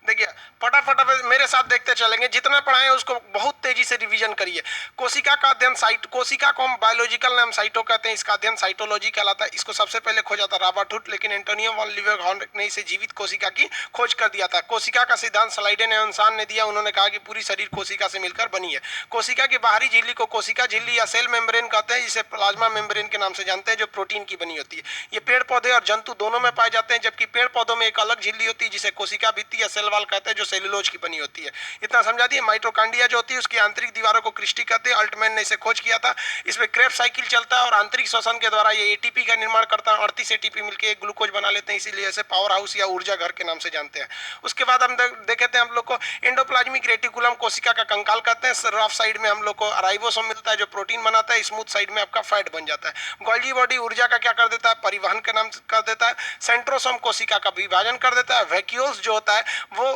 देखिए फटाफट अब मेरे साथ देखते चलेंगे, जितना पढ़ाएं उसको बहुत तेजी से रिवीजन करिए। कोशिका का अध्ययन कोशिका को हम बायोलॉजिकल नाम साइटो कहते हैं, इसका अध्ययन साइटोलॉजी कहलाता है। इसको सबसे पहले खोजा था रॉबर्ट हुड, लेकिन एंटोनियो वॉन लीवेनहॉर्न ने इसे जीवित कोशिका की खोज कर दिया था। कोशिका का सिद्धांत स्लाइडेन एवं सान ने दिया। उन्होंने कहा कि पूरी शरीर कोशिका से मिलकर बनी है। कोशिका की बाहरी झिल्ली को कोशिका झिल्ली या सेल मेम्ब्रेन कहते हैं, जिसे प्लाज्मा मेम्ब्रेन के नाम से जानते हैं, जो प्रोटीन की बनी होती है। ये पेड़ पौधे और जंतु दोनों में पाए जाते हैं, जबकि पेड़ पौधों में एक अलग झिल्ली होती है जिसे कोशिका भित्ति या सेल वॉल कहते हैं, जो सेलुलोज की बनी होती है। इतना समझा दिए। माइटोकांड्रिया जो होती है उसकी आंतरिक दीवारों को क्रिस्टी कहते हैं। अल्टमैन ने इसे खोज किया था। इसमें क्रेब्स साइकिल चलता है और आंतरिक श्वसन के द्वारा ये एटीपी का निर्माण करता है। 38 एटीपी मिलकर एक ग्लूकोज बना लेते हैं, इसीलिए इसे पावर हाउस या ऊर्जा घर के नाम से जानते हैं। उसके बाद हम देखे थे हम लोग को एंडोप्लाज्मिक रेटिकुलम कोशिका का कंकाल कहते हैं। रफ साइड में हम लोग को राइबोसोम मिलता है जो प्रोटीन बनाता है, स्मूथ साइड में आपका फैट बन जाता है। गोल्गी बॉडी ऊर्जा का क्या कर देता है, परिवहन के नाम कर देता है। सेंट्रोसोम कोशिका का विभाजन कर देता है। वैक्यूल्स जो होता है वो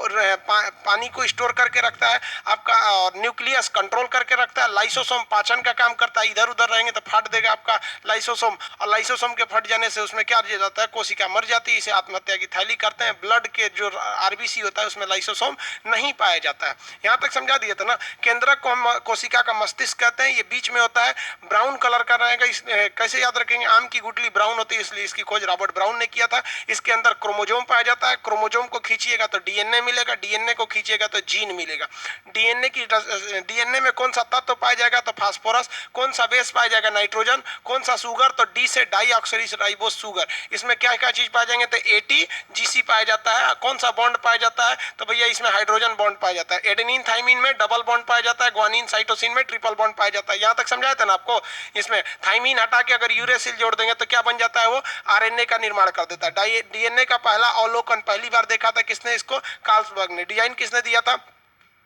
पानी को स्टोर करके रखता है आपका, और न्यूक्लियस कंट्रोल करके रखता है। लाइसोसोम पाचन का काम करता है, इधर उधर रहेंगे तो फाट देगा आपका लाइसोसोम, और लाइसोसोम के फट जाने से उसमें क्या हो जाता है, कोशिका मर जाती है। इसे आत्महत्या की थैली करते हैं। ब्लड के जो आरबीसी होता है उसमें लाइसोसोम नहीं पाया जाता है। यहाँ तक समझा दिया था ना। केंद्रक को हम कोशिका का मस्तिष्क कहते हैं। ये बीच में होता है, ब्राउन कलर का रहेगा। कैसे याद रखेंगे, आम की गुठली ब्राउन होती है, इसलिए इसकी खोज रॉबर्ट ब्राउन ने किया था। इसके अंदर क्रोमोजोम पाया जाता है। क्रोमोजोम को खींचिएगा तो डीएनए मिलेगा, डीएनए को खींचिएगा तो जीन मिलेगा। डीएनए में कौन सा तत्व पाया जाएगा, तो फास्फोरस। कौन सा बेस पाया जाएगा, नाइट्रोजन। कौन सा सुगर, तो डी से डाईऑक्सीराइबोस सुगर। इसमें क्या क्या चीज पाए जाएंगे, तो एटी जीसी पाया जाता है। कौन सा बॉन्ड पाया जाता है, तो भैया इसमें हाइड्रोजन बॉन्ड पाया जाता है। एडेनिन थाइमिन में डबल बॉन्ड पाया जाता है। ग्वानिन साइटोसिन में ट्रिपल बॉन्ड पाया जाता है। यहाँ तक समझाया था ना आपको। इसमें थाइमिन हटा के अगर यूरेसिल जोड़ देंगे तो क्या बन जाता है, वो आरएनए का निर्माण कर देता है। डीएनए का पहला अवलोकन पहली बार देखा था किसने, इसको कार्लसबर्ग ने। डिजाइन किसने दिया था,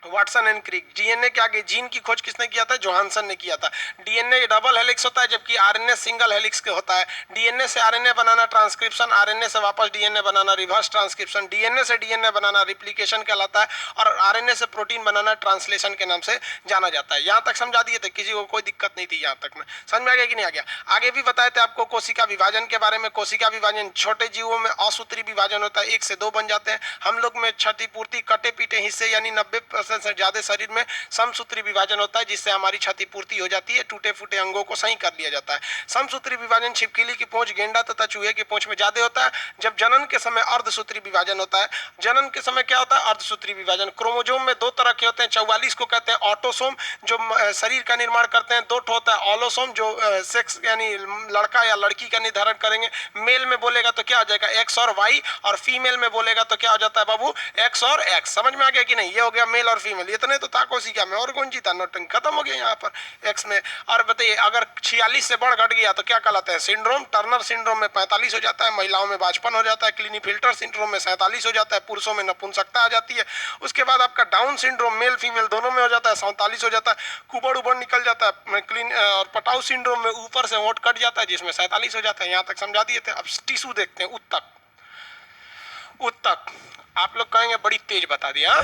वाटसन एंड क्रिक। डीएनए के आगे जीन की खोज किसने किया था, जोहानसन ने किया था। डीएनए डबल हेलिक्स होता है जबकि आरएनए सिंगल हेलिक्स के होता है। डीएनए से आरएनए बनाना ट्रांसक्रिप्शन, आरएनए से वापस डीएनए बनाना रिवर्स ट्रांसक्रिप्शन, डीएनए से डीएनए बनाना रिप्लिकेशन कहलाता है, और आरएनए से प्रोटीन बनाना ट्रांसलेशन के नाम से जाना जाता है। यहाँ तक समझा दिए थे, किसी को कोई दिक्कत नहीं थी यहाँ तक में। समझ में आ गया कि नहीं आ गया। आगे भी बताए थे आपको कोशिका विभाजन के बारे में। कोशिका विभाजन छोटे जीवों में असूत्री विभाजन होता है, 1 से 2 बन जाते हैं। हम लोग में क्षतिपूर्ति कटे पीटे हिस्से यानी 90% से ज्यादा शरीर में समसूत्री विभाजन होता है, जिससे हमारी क्षतिपूर्ति हो जाती है। टूटे फूटे अंगों को सही कर लिया जाता है। समसूत्री विभाजन छिपकली की पूंछ, गेंडा तथा चूहे की पूंछ में ज्यादा होता है। जब जनन के समय अर्धसूत्री विभाजन होता है। जनन के समय क्या होता है, अर्धसूत्री विभाजन। क्रोमोजोम में 2 तरह के होते हैं। 44 को कहते हैं ऑटोसोम, जो शरीर का निर्माण करते हैं। 2 होता है ऑलोसोम, जो सेक्स यानी लड़का या लड़की का निर्धारण करेंगे। मेल में बोलेगा तो क्या हो जाएगा, एक्स और वाई, और फीमेल में बोलेगा तो क्या हो जाता है बाबू, एक्स और एक्स। समझ में आ गया कि नहीं। ये हो गया मेल और फीमेल। इतने तो था कोशिका में, और कौन सी था, नोटिंग खत्म हो गया यहाँ पर एक्स में। और बताइए अगर 46 से बढ़ घट गया तो क्या कहलाता है, सिंड्रोम। टर्नर सिंड्रोम में 45 हो जाता है, महिलाओं में बाजपन हो जाता है। क्लिनीफिल्टर सिंड्रोम में 47 हो जाता है, पुरुषों में नपुंसकता आ जाती है। उसके बाद आपका डाउन सिंड्रोम मेल फीमेल दोनों में हो जाता है, 47 हो जाता है। कुबड़ उबड़ निकल जाता है। और पटाउ सिंड्रोम में ऊपर से होंठ कट जाता है, जिसमें 47 हो जाता है। यहाँ तक समझा दिए थे। अब टिश्यू देखते हैं, उत्तक। उत्तक आप लोग कहेंगे बड़ी तेज बता दिया,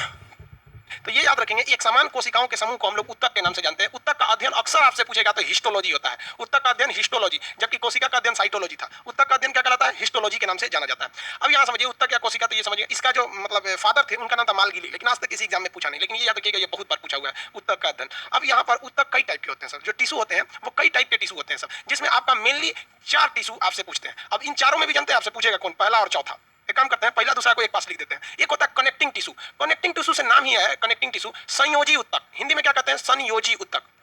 तो ये याद रखेंगे, एक समान कोशिकाओं के समूह को हम लोग उत्तक के नाम से जानते हैं। उत्तक का अध्ययन अक्सर आपसे पूछेगा तो हिस्टोलॉजी होता है। उत्तक का अध्ययन हिस्टोलॉजी, जबकि कोशिका का अध्ययन साइटोलॉजी था। उत्तक का अध्ययन क्या कहलाता है, हिस्टोलॉजी के नाम से जाना जाता है। अब यहाँ समझिए उत्तक या कोशिका, तो ये समझिए इसका जो मतलब फादर थे उनका नाम था मालगिली, लेकिन आज तक किसी एग्जाम में पूछा नहीं। लेकिन ये याद रखिएगा, ये बहुत बार पूछा हुआ है उत्तक का अध्ययन। अब यहाँ पर उत्तक कई टाइप के होते हैं सर। जो टिश्यू होते हैं वो कई टाइप के टिश्यू होते हैं सर, जिसमें आपका मेनली 4 टिश्यू आपसे पूछते हैं। अब इन चारों में भी जानते हैं आपसे पूछेगा कौन, पहला और चौथा। एक काम करते हैं, पहला दूसरा को एक पास लिख देते हैं। एक होता है कनेक्टिंग टिश्यू। कनेक्टिंग टिश्यू से नाम ही है कनेक्टिंग टिश्यू। संयोजी उत्तक, हिंदी में क्या कहते हैं, संयोजी उत्तक।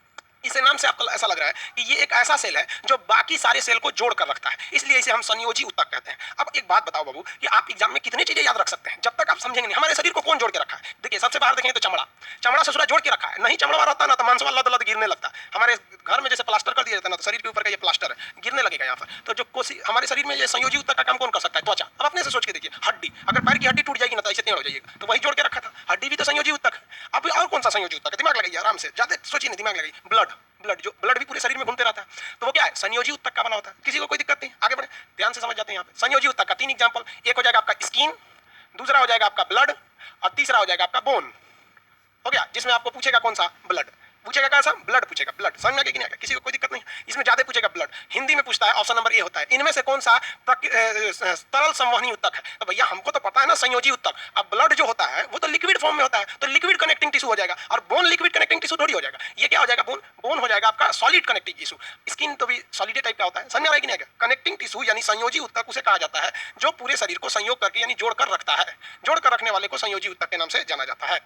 इसे नाम से आपको ऐसा लग रहा है कि ये एक ऐसा सेल है जो बाकी सारे सेल को जोड़ कर रखता है, इसलिए इसे हम संयोजी उत्तक कहते हैं। अब एक बात बताओ बाबू, कि आप एग्जाम में कितनी चीजें याद रख सकते हैं, जब तक आप समझेंगे नहीं हमारे शरीर को कौन जोड़ के रखा है। देखिए सबसे बाहर देखेंगे तो चमड़ा, चमड़ा ससुरा जोड़ के रखा है। नहीं चमड़ा रहता ना तो मांसवाल लद लद गिरने लगता। हमारे घर में जैसे प्लास्टर कर दिया जाता है ना, तो शरीर के ऊपर का ये प्लास्टर है, गिरने लगेगा यहाँ पर। तो जो कोशी हमारे शरीर में ये संयोजी उत्तक का काम कौन कर सकता है, त्वचा। अब अपने से सोच के देखिए, हड्डी, अगर पैर की हड्डी टूट जाएगी ना तो ऐसे टेढ़ हो जाएगी, तो वही जोड़ के रखा था। हड्डी भी तो संयोजी उत्तक है। अब और कौन सा संयोजी उत्तक है, दिमाग लगाइए आराम से, ज्यादा सोचिए नहीं, दिमाग लगाइए। ब्लड, ब्लड जो ब्लड भी पूरे शरीर में घूमते रहता है, तो वो क्या है, संयोजी उत्तक का बना होता है। किसी को कोई दिक्कत नहीं, आगे बढ़े, ध्यान से समझ जाते हैं यहाँ पे। संयोजी उत्तक का 3 एग्जांपल, एक हो जाएगा आपका स्किन, दूसरा हो जाएगा आपका ब्लड, और तीसरा हो जाएगा आपका बोन। हो गया, जिसमें आपको पूछेगा कौन सा, ब्लड। पूछेगा कैसा, ब्लड पूछेगा, ब्लड। समझ में आ गया कि नहीं आ गया, किसी को कोई दिक्कत नहीं, इसमें ज्यादा पूछेगा ब्लड। हिंदी में पूछता है, ऑप्शन नंबर ए होता है, इनमें से कौन सा तरल संवहनी उत्तक है? तो भैया हमको तो पता है ना संयोजी उत्तक। अब ब्लड जो होता है वो तो लिक्विड फॉर्म में होता है, तो लिक्विड कनेक्टिंग टिश्यू हो जाएगा, और बोन लिक्विड कनेक्टिंग टिश्यू थोड़ी हो जाएगा, ये क्या हो जाएगा, बोन। बोन हो जाएगा आपका सॉलिड कनेक्टिंग टिश्यू। स्किन तो भी सॉलिड टाइप का होता है, समझ में आ रहा है कि नहीं आ गया। कनेक्टिंग टिश्यू यानी संयोजी उत्तक उसे कहा जाता है जो पूरे शरीर को संयोग करके यानी जोड़कर रखता है, जोड़कर रखने वाले को संयोजी उत्तक के नाम से जाना जाता है।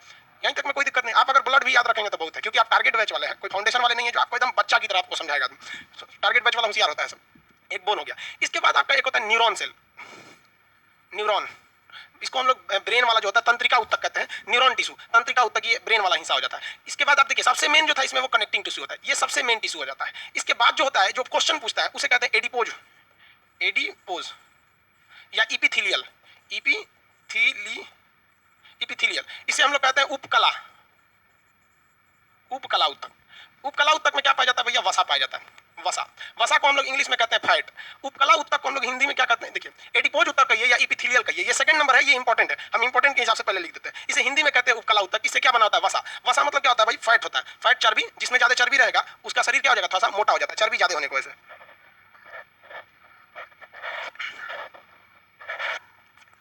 यहीं तक में कोई दिक्कत नहीं। आप अगर ब्लड भी याद रखेंगे तो बहुत है, क्योंकि आप टारगेट बैच वाले हैं, कोई फाउंडेशन वाले नहीं है जो आपको एकदम बच्चा की तरह आपको समझाएगा। टारगेट बैच वाला होशियार होता है सब। एक बोन हो गया। इसके बाद आपका एक होता है न्यूरॉन सेल। न्यूरॉन, इसको हम लोग ब्रेन वाला जो होता है तंत्रिका उत्तक कहते हैं, न्यूरॉन टिश्यू, तंत्रिका उत्तक ये ब्रेन वाला हिस्सा हो जाता है। इसके बाद आप देखिए सबसे मेन जो था इसमें वो कनेक्टिंग टिश्यू होता है, ये सबसे मेन टिश्यू हो जाता है। इसके बाद जो होता है, जो क्वेश्चन पूछता है उसे कहते हैं एडिपोज, एडिपोज या इपिथीलियल, इपिथीलियल, इसे हम लोग कहते हैं उपकला, उपकला उत्तक। उपकला उत्तक में क्या पाया जाता है भैया, वसा पाया जाता है, वसा। वसा को हम लोग इंग्लिश में कहते हैं फैट। उपकला उत्तक को हम लोग हिंदी में क्या कहते हैं, देखिए एडिपोज उत्तक कहिए या इपिथीलियल कहिए, ये सेकंड नंबर है, ये इंपॉर्टेंट है, हम इंपॉर्टेंट के हिसाब से पहले लिख देते हैं। इसे हिंदी में कहते हैं उपकला उत्तक। इससे क्या बना होता है, वसा। वसा मतलब क्या होता है भाई, फैट होता है। फैट चर्बी, जिसमें ज्यादा चर्बी रहेगा उसका शरीर क्या हो जाएगा, थोड़ा सा मोटा हो जाता है, चर्बी ज्यादा होने की वजह से।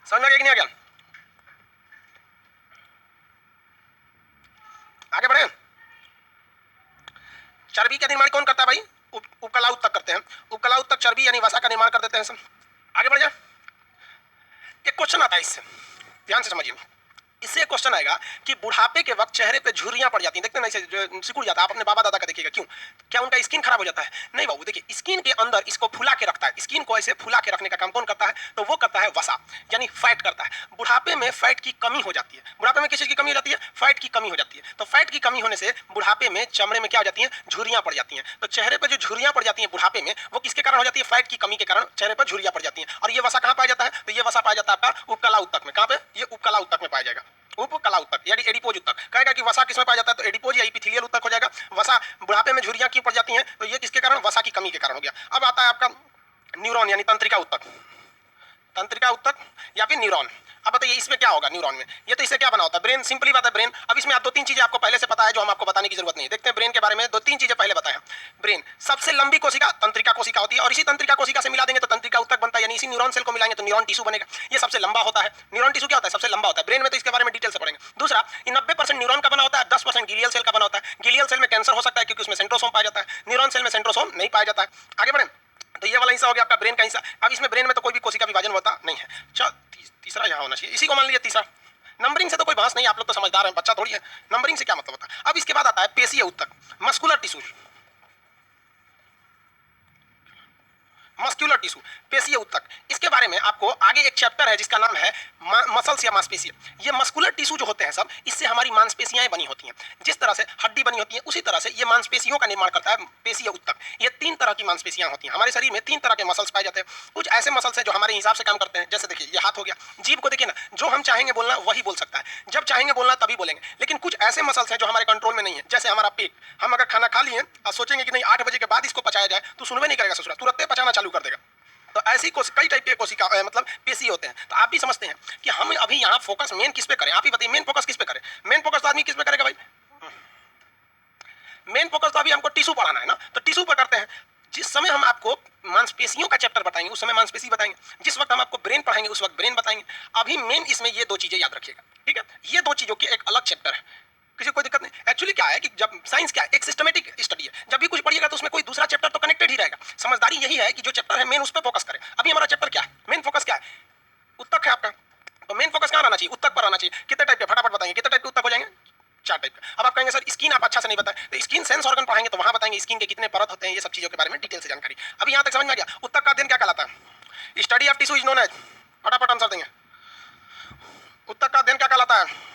समझ में आ गया कि नहीं आ गया, आगे बढ़े। चर्बी का निर्माण कौन करता है भाई, उपकला उत्तक करते हैं। उपकला उत्तक चर्बी यानी वसा का निर्माण कर देते हैं सब। आगे बढ़ जाए। एक क्वेश्चन आता है इससे, ध्यान से समझिए। इससे क्वेश्चन आएगा कि बुढ़ापे के वक्त चेहरे पे झुर्रियां पड़ जाती हैं, देखते हैं ना, सिकुड़ जाता है। आप अपने बाबा दादा का देखिएगा, क्यों, क्या उनका स्किन खराब हो जाता है? नहीं बाबू, देखिए स्किन के अंदर इसको फुला के रखता है, स्किन को ऐसे फुला के रखने का काम कौन करता है, तो वो करता है वसा, यानी फैट करता है। बुढ़ापे में फैट की कमी हो जाती है। बुढ़ापे में किस चीज की कमी हो जाती है, फैट की कमी हो जाती है। तो फैट की कमी होने से बुढ़ापे में चमड़े में क्या हो जाती है, झुर्रियां पड़ जाती हैं। तो चेहरे पर जो झुर्रियां पड़ जाती हैं बुढ़ापे में, वो किसके कारण हो जाती है, फैट की कमी के कारण चेहरे पर झुर्रियां पड़ जाती हैं। और ये वसा कहाँ पाया जाता है, तो ये वसा पाया जाता है आपका उपकला उत्तक में। कहाँ पे, ये उपकला उत्तक में पाया जाएगा, उपकला उत्तक यानी एडिपोज उत्तक। कहेगा कि वसा किसमें पाया जाता है, तो एडिपोज या इपिथीलियल उत्तक हो जाएगा। वसा बुढ़ापे में झुर्रियां क्यों पड़ जाती हैं, तो ये किसके कारण, वसा की कमी के कारण हो गया। अब आता है आपका न्यूरॉन यानी तंत्रिका उत्तक, तंत्रिका उत्तक या फिर न्यूरॉन। अब बताइए इसमें क्या होगा न्यूरॉन में, ये तो इससे क्या बना होता है, ब्रेन, सिंपली बात है ब्रेन। अब इसमें आप दो तीन चीजें आपको पहले से पता है जो हम आपको बताने की जरूरत नहीं है। देखते हैं ब्रेन के बारे में, दो तीन चीजें पहले बताएं। ब्रेन सबसे लंबी कोशिका तंत्रिका कोशिका होती है, और इसी तंत्रिका कोशिका से मिला देंगे तो तंत्रिका उत्तक बनता है, यानी इसी न्यूरॉन सेल को मिलाएंगे तो न्यूरॉन टिश्यू बनेगा। ये सबसे लंबा होता है। न्यूरॉन टिश्यू क्या होता है, सबसे लंबा होता है ब्रेन में, तो इसके बारे में डिटेल से पढ़ेंगे। दूसरा, 90% न्यूरॉन का बना होता है, 10% गिलियल सेल का बना होता है। गिलियल सेल में कैंसर हो सकता है क्योंकि उसमें सेंट्रोसोम पाया जाता है, न्यूरॉन सेल में सेंट्रोसोम नहीं पाया जाता है। आगे बढ़े, तो ये वाला हिस्सा हो गया आपका ब्रेन का हिस्सा। अब इसमें ब्रेन में तो कोई भी कोशिका विभाजन होता नहीं है। तीसरा यहाँ होना चाहिए, इसी को मान लीजिए तीसरा। नंबरिंग से तो कोई बहस नहीं, आप लोग तो समझदार हैं, बच्चा थोड़ी है, नंबरिंग से क्या मतलब होता है। अब इसके बाद आता है पेशीय उत्तक, मस्कुलर टिश्यू, मस्कुलर टिश्यू, पेशीय उत्तक। इसके बारे में आपको आगे एक चैप्टर है जिसका नाम है मसल्स या मांसपेशियां। ये मस्कुलर टिश्यू जो होते हैं सब, इससे हमारी मांसपेशियां बनी होती हैं। जिस तरह से हड्डी बनी होती है उसी तरह से ये मांसपेशियों का निर्माण करता है पेशीय उत्तक। ये तीन तरह की मांसपेशियां होती हैं हमारे शरीर में, तीन तरह के मसल्स पाए जाते हैं। कुछ ऐसे मसल्स हैं जो हमारे हिसाब से काम करते हैं, जैसे देखिए ये हाथ हो गया, जीभ को देखिए ना, जो हम चाहेंगे बोलना वही बोल सकता है, जब चाहेंगे बोलना तभी बोलेंगे। लेकिन कुछ ऐसे मसल्स हैं जो हमारे कंट्रोल में नहीं है, जैसे हमारा पेट। हम अगर खाना खा लिए और सोचेंगे कि नहीं 8 बजे के बाद इसको पचाया जाए, तो सुनवे नहीं करेगा ससुरा, तुरंत पचाना चालू कर देगा। तो ऐसी कई टाइप के कोशिका मतलब पेशी होते हैं। तो आप भी समझते हैं कि हम अभी यहाँ फोकस मेन किस पे करें, आप ही बताइए मेन फोकस किस पे करें। मेन फोकस तो आदमी किस पे करेगा भाई, मेन फोकस तो अभी हमको टिश्यू पढ़ाना है ना, तो टिश्यू पर करते हैं। जिस समय हम आपको मांसपेशियों का चैप्टर बताएंगे उस समय मांसपेशी बताएंगे, जिस वक्त हम आपको ब्रेन पढ़ाएंगे उस वक्त ब्रेन बताएंगे। अभी मेन इसमें ये दो चीजें याद रखिएगा, ठीक है। ये दो चीजों की एक अलग चैप्टर है, किसी कोई दिक्कत नहीं। एक्चुअली क्या है कि जब साइंस क्या है, एक सिस्टमेटिक स्टडी है, जब भी कुछ पढ़िएगा तो उसमें कोई दूसरा चैप्टर तो कनेक्टेड ही रहेगा। समझदारी यही है कि जो चैप्टर है मेन उस पर फोकस करें। अभी हमारा चैप्टर क्या है, मेन फोकस क्या है, उत्तक है आपका, तो मेन फोकस कहाँ रहना चाहिए, उत्तक पर रहना चाहिए। कितने टाइप के, फटाफट बताएंगे कितने टाइप के उत्तक हो जाएंगे, 4 टाइप के। अब आप कहेंगे सर स्किन आप अच्छा से नहीं बताए, तो स्किन सेंस ऑर्गन पढ़ाएंगे तो वहां बताएंगे स्किन के कितने परत होते हैं, ये सब चीजों के बारे में डिटेल से जानकारी। अभी यहाँ तक समझ में आ गया उत्तक का अध्ययन क्या कहलाता है, study of tissue is known as, फटाफट आंसर देंगे, उत्तक का अध्ययन क्या कहलाता है,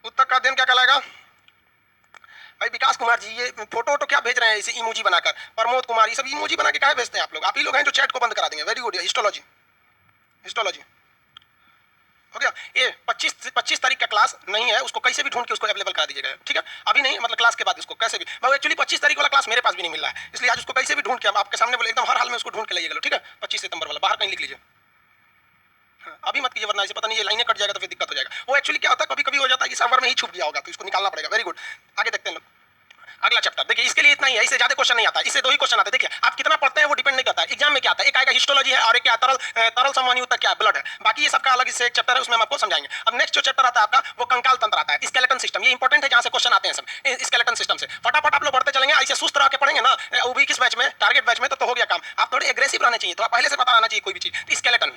उत्तक का अध्ययन क्या कहलाएगा भाई। विकास कुमार जी ये फोटो क्या भेज रहे हैं, इसे इमोजी बनाकर, प्रमोद कुमार ये सब इमोजी बना के क्या भेजते हैं आप लोग, आप ही लोग हैं जो चैट को बंद करा देंगे। वेरी गुड, हिस्टोलॉजी, हिस्टोलॉजी हो गया। ये 25 तारीख का क्लास नहीं है, उसको कैसे भी ढूंढ के उसको अवेलेबल करा दीजिएगा, ठीक है। अभी नहीं, मतलब क्लास के बाद उसको कैसे भी, भाई एक्चुअली 25 तारीख वाला क्लास मेरे पास भी नहीं मिल रहा है, इसलिए आज उसको कैसे भी ढूंढ के हम आपके सामने बोले, एकदम हर हाल में उसको ढूंढ के लाइएगा, ठीक है। 25 सितंबर वाला बाहर कहीं लिख लीजिए। अभी मत कीजिए, वरना इसे पता नहीं ये लाइनें कट जाएगा तो फिर दिक्कत हो जाएगा। वो एक्चुअली क्या होता है, कभी कभी हो जाता है कि सर्वर में ही छुप गया होगा, तो इसको निकालना पड़ेगा। वेरी गुड, आगे देखते हैं लोग। अगला चैप्टर देखिए, इसके लिए इतना ही है, इससे ज्यादा क्वेश्चन नहीं आता, इससे 2 ही क्वेश्चन आते हैं। देखिए आप कितना पढ़ते हैं वो डिपेंड नहीं करता है, एग्जाम में क्या आता है, एक आएगा हिस्टोलॉजी है और एक क्या तरल समन्वय तक क्या है, ब्लड है। बाकी ये सबका अलग इससे एक चैप्टर है, उसमें हम आपको समझाएंगे। अब नेक्स्ट जो चैप्टर आता है आपका वो कंकाल तंत्र आता है, स्केलेटन सिस्टम। ये इंपॉर्टेंट है, जहां से क्वेश्चन आते हैं सब स्केलेटन सिस्टम से। फटाफट आप लोग बढ़ते चलेंगे, ऐसे सुस्त रह के पढ़ेंगे ना, वो भी किस बैच में, टारगेट बैच में, तो हो गया काम। आप थोड़े एग्रेसिव रहने चाहिए, तो पहले से पता रहना चाहिए कोई भी चीज। स्केलेटन,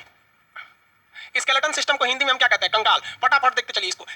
स्केलेटन सिस्टम को हिंदी में हम क्या कहते हैं, कंकाल। फटाफट देखते चलिए इसको।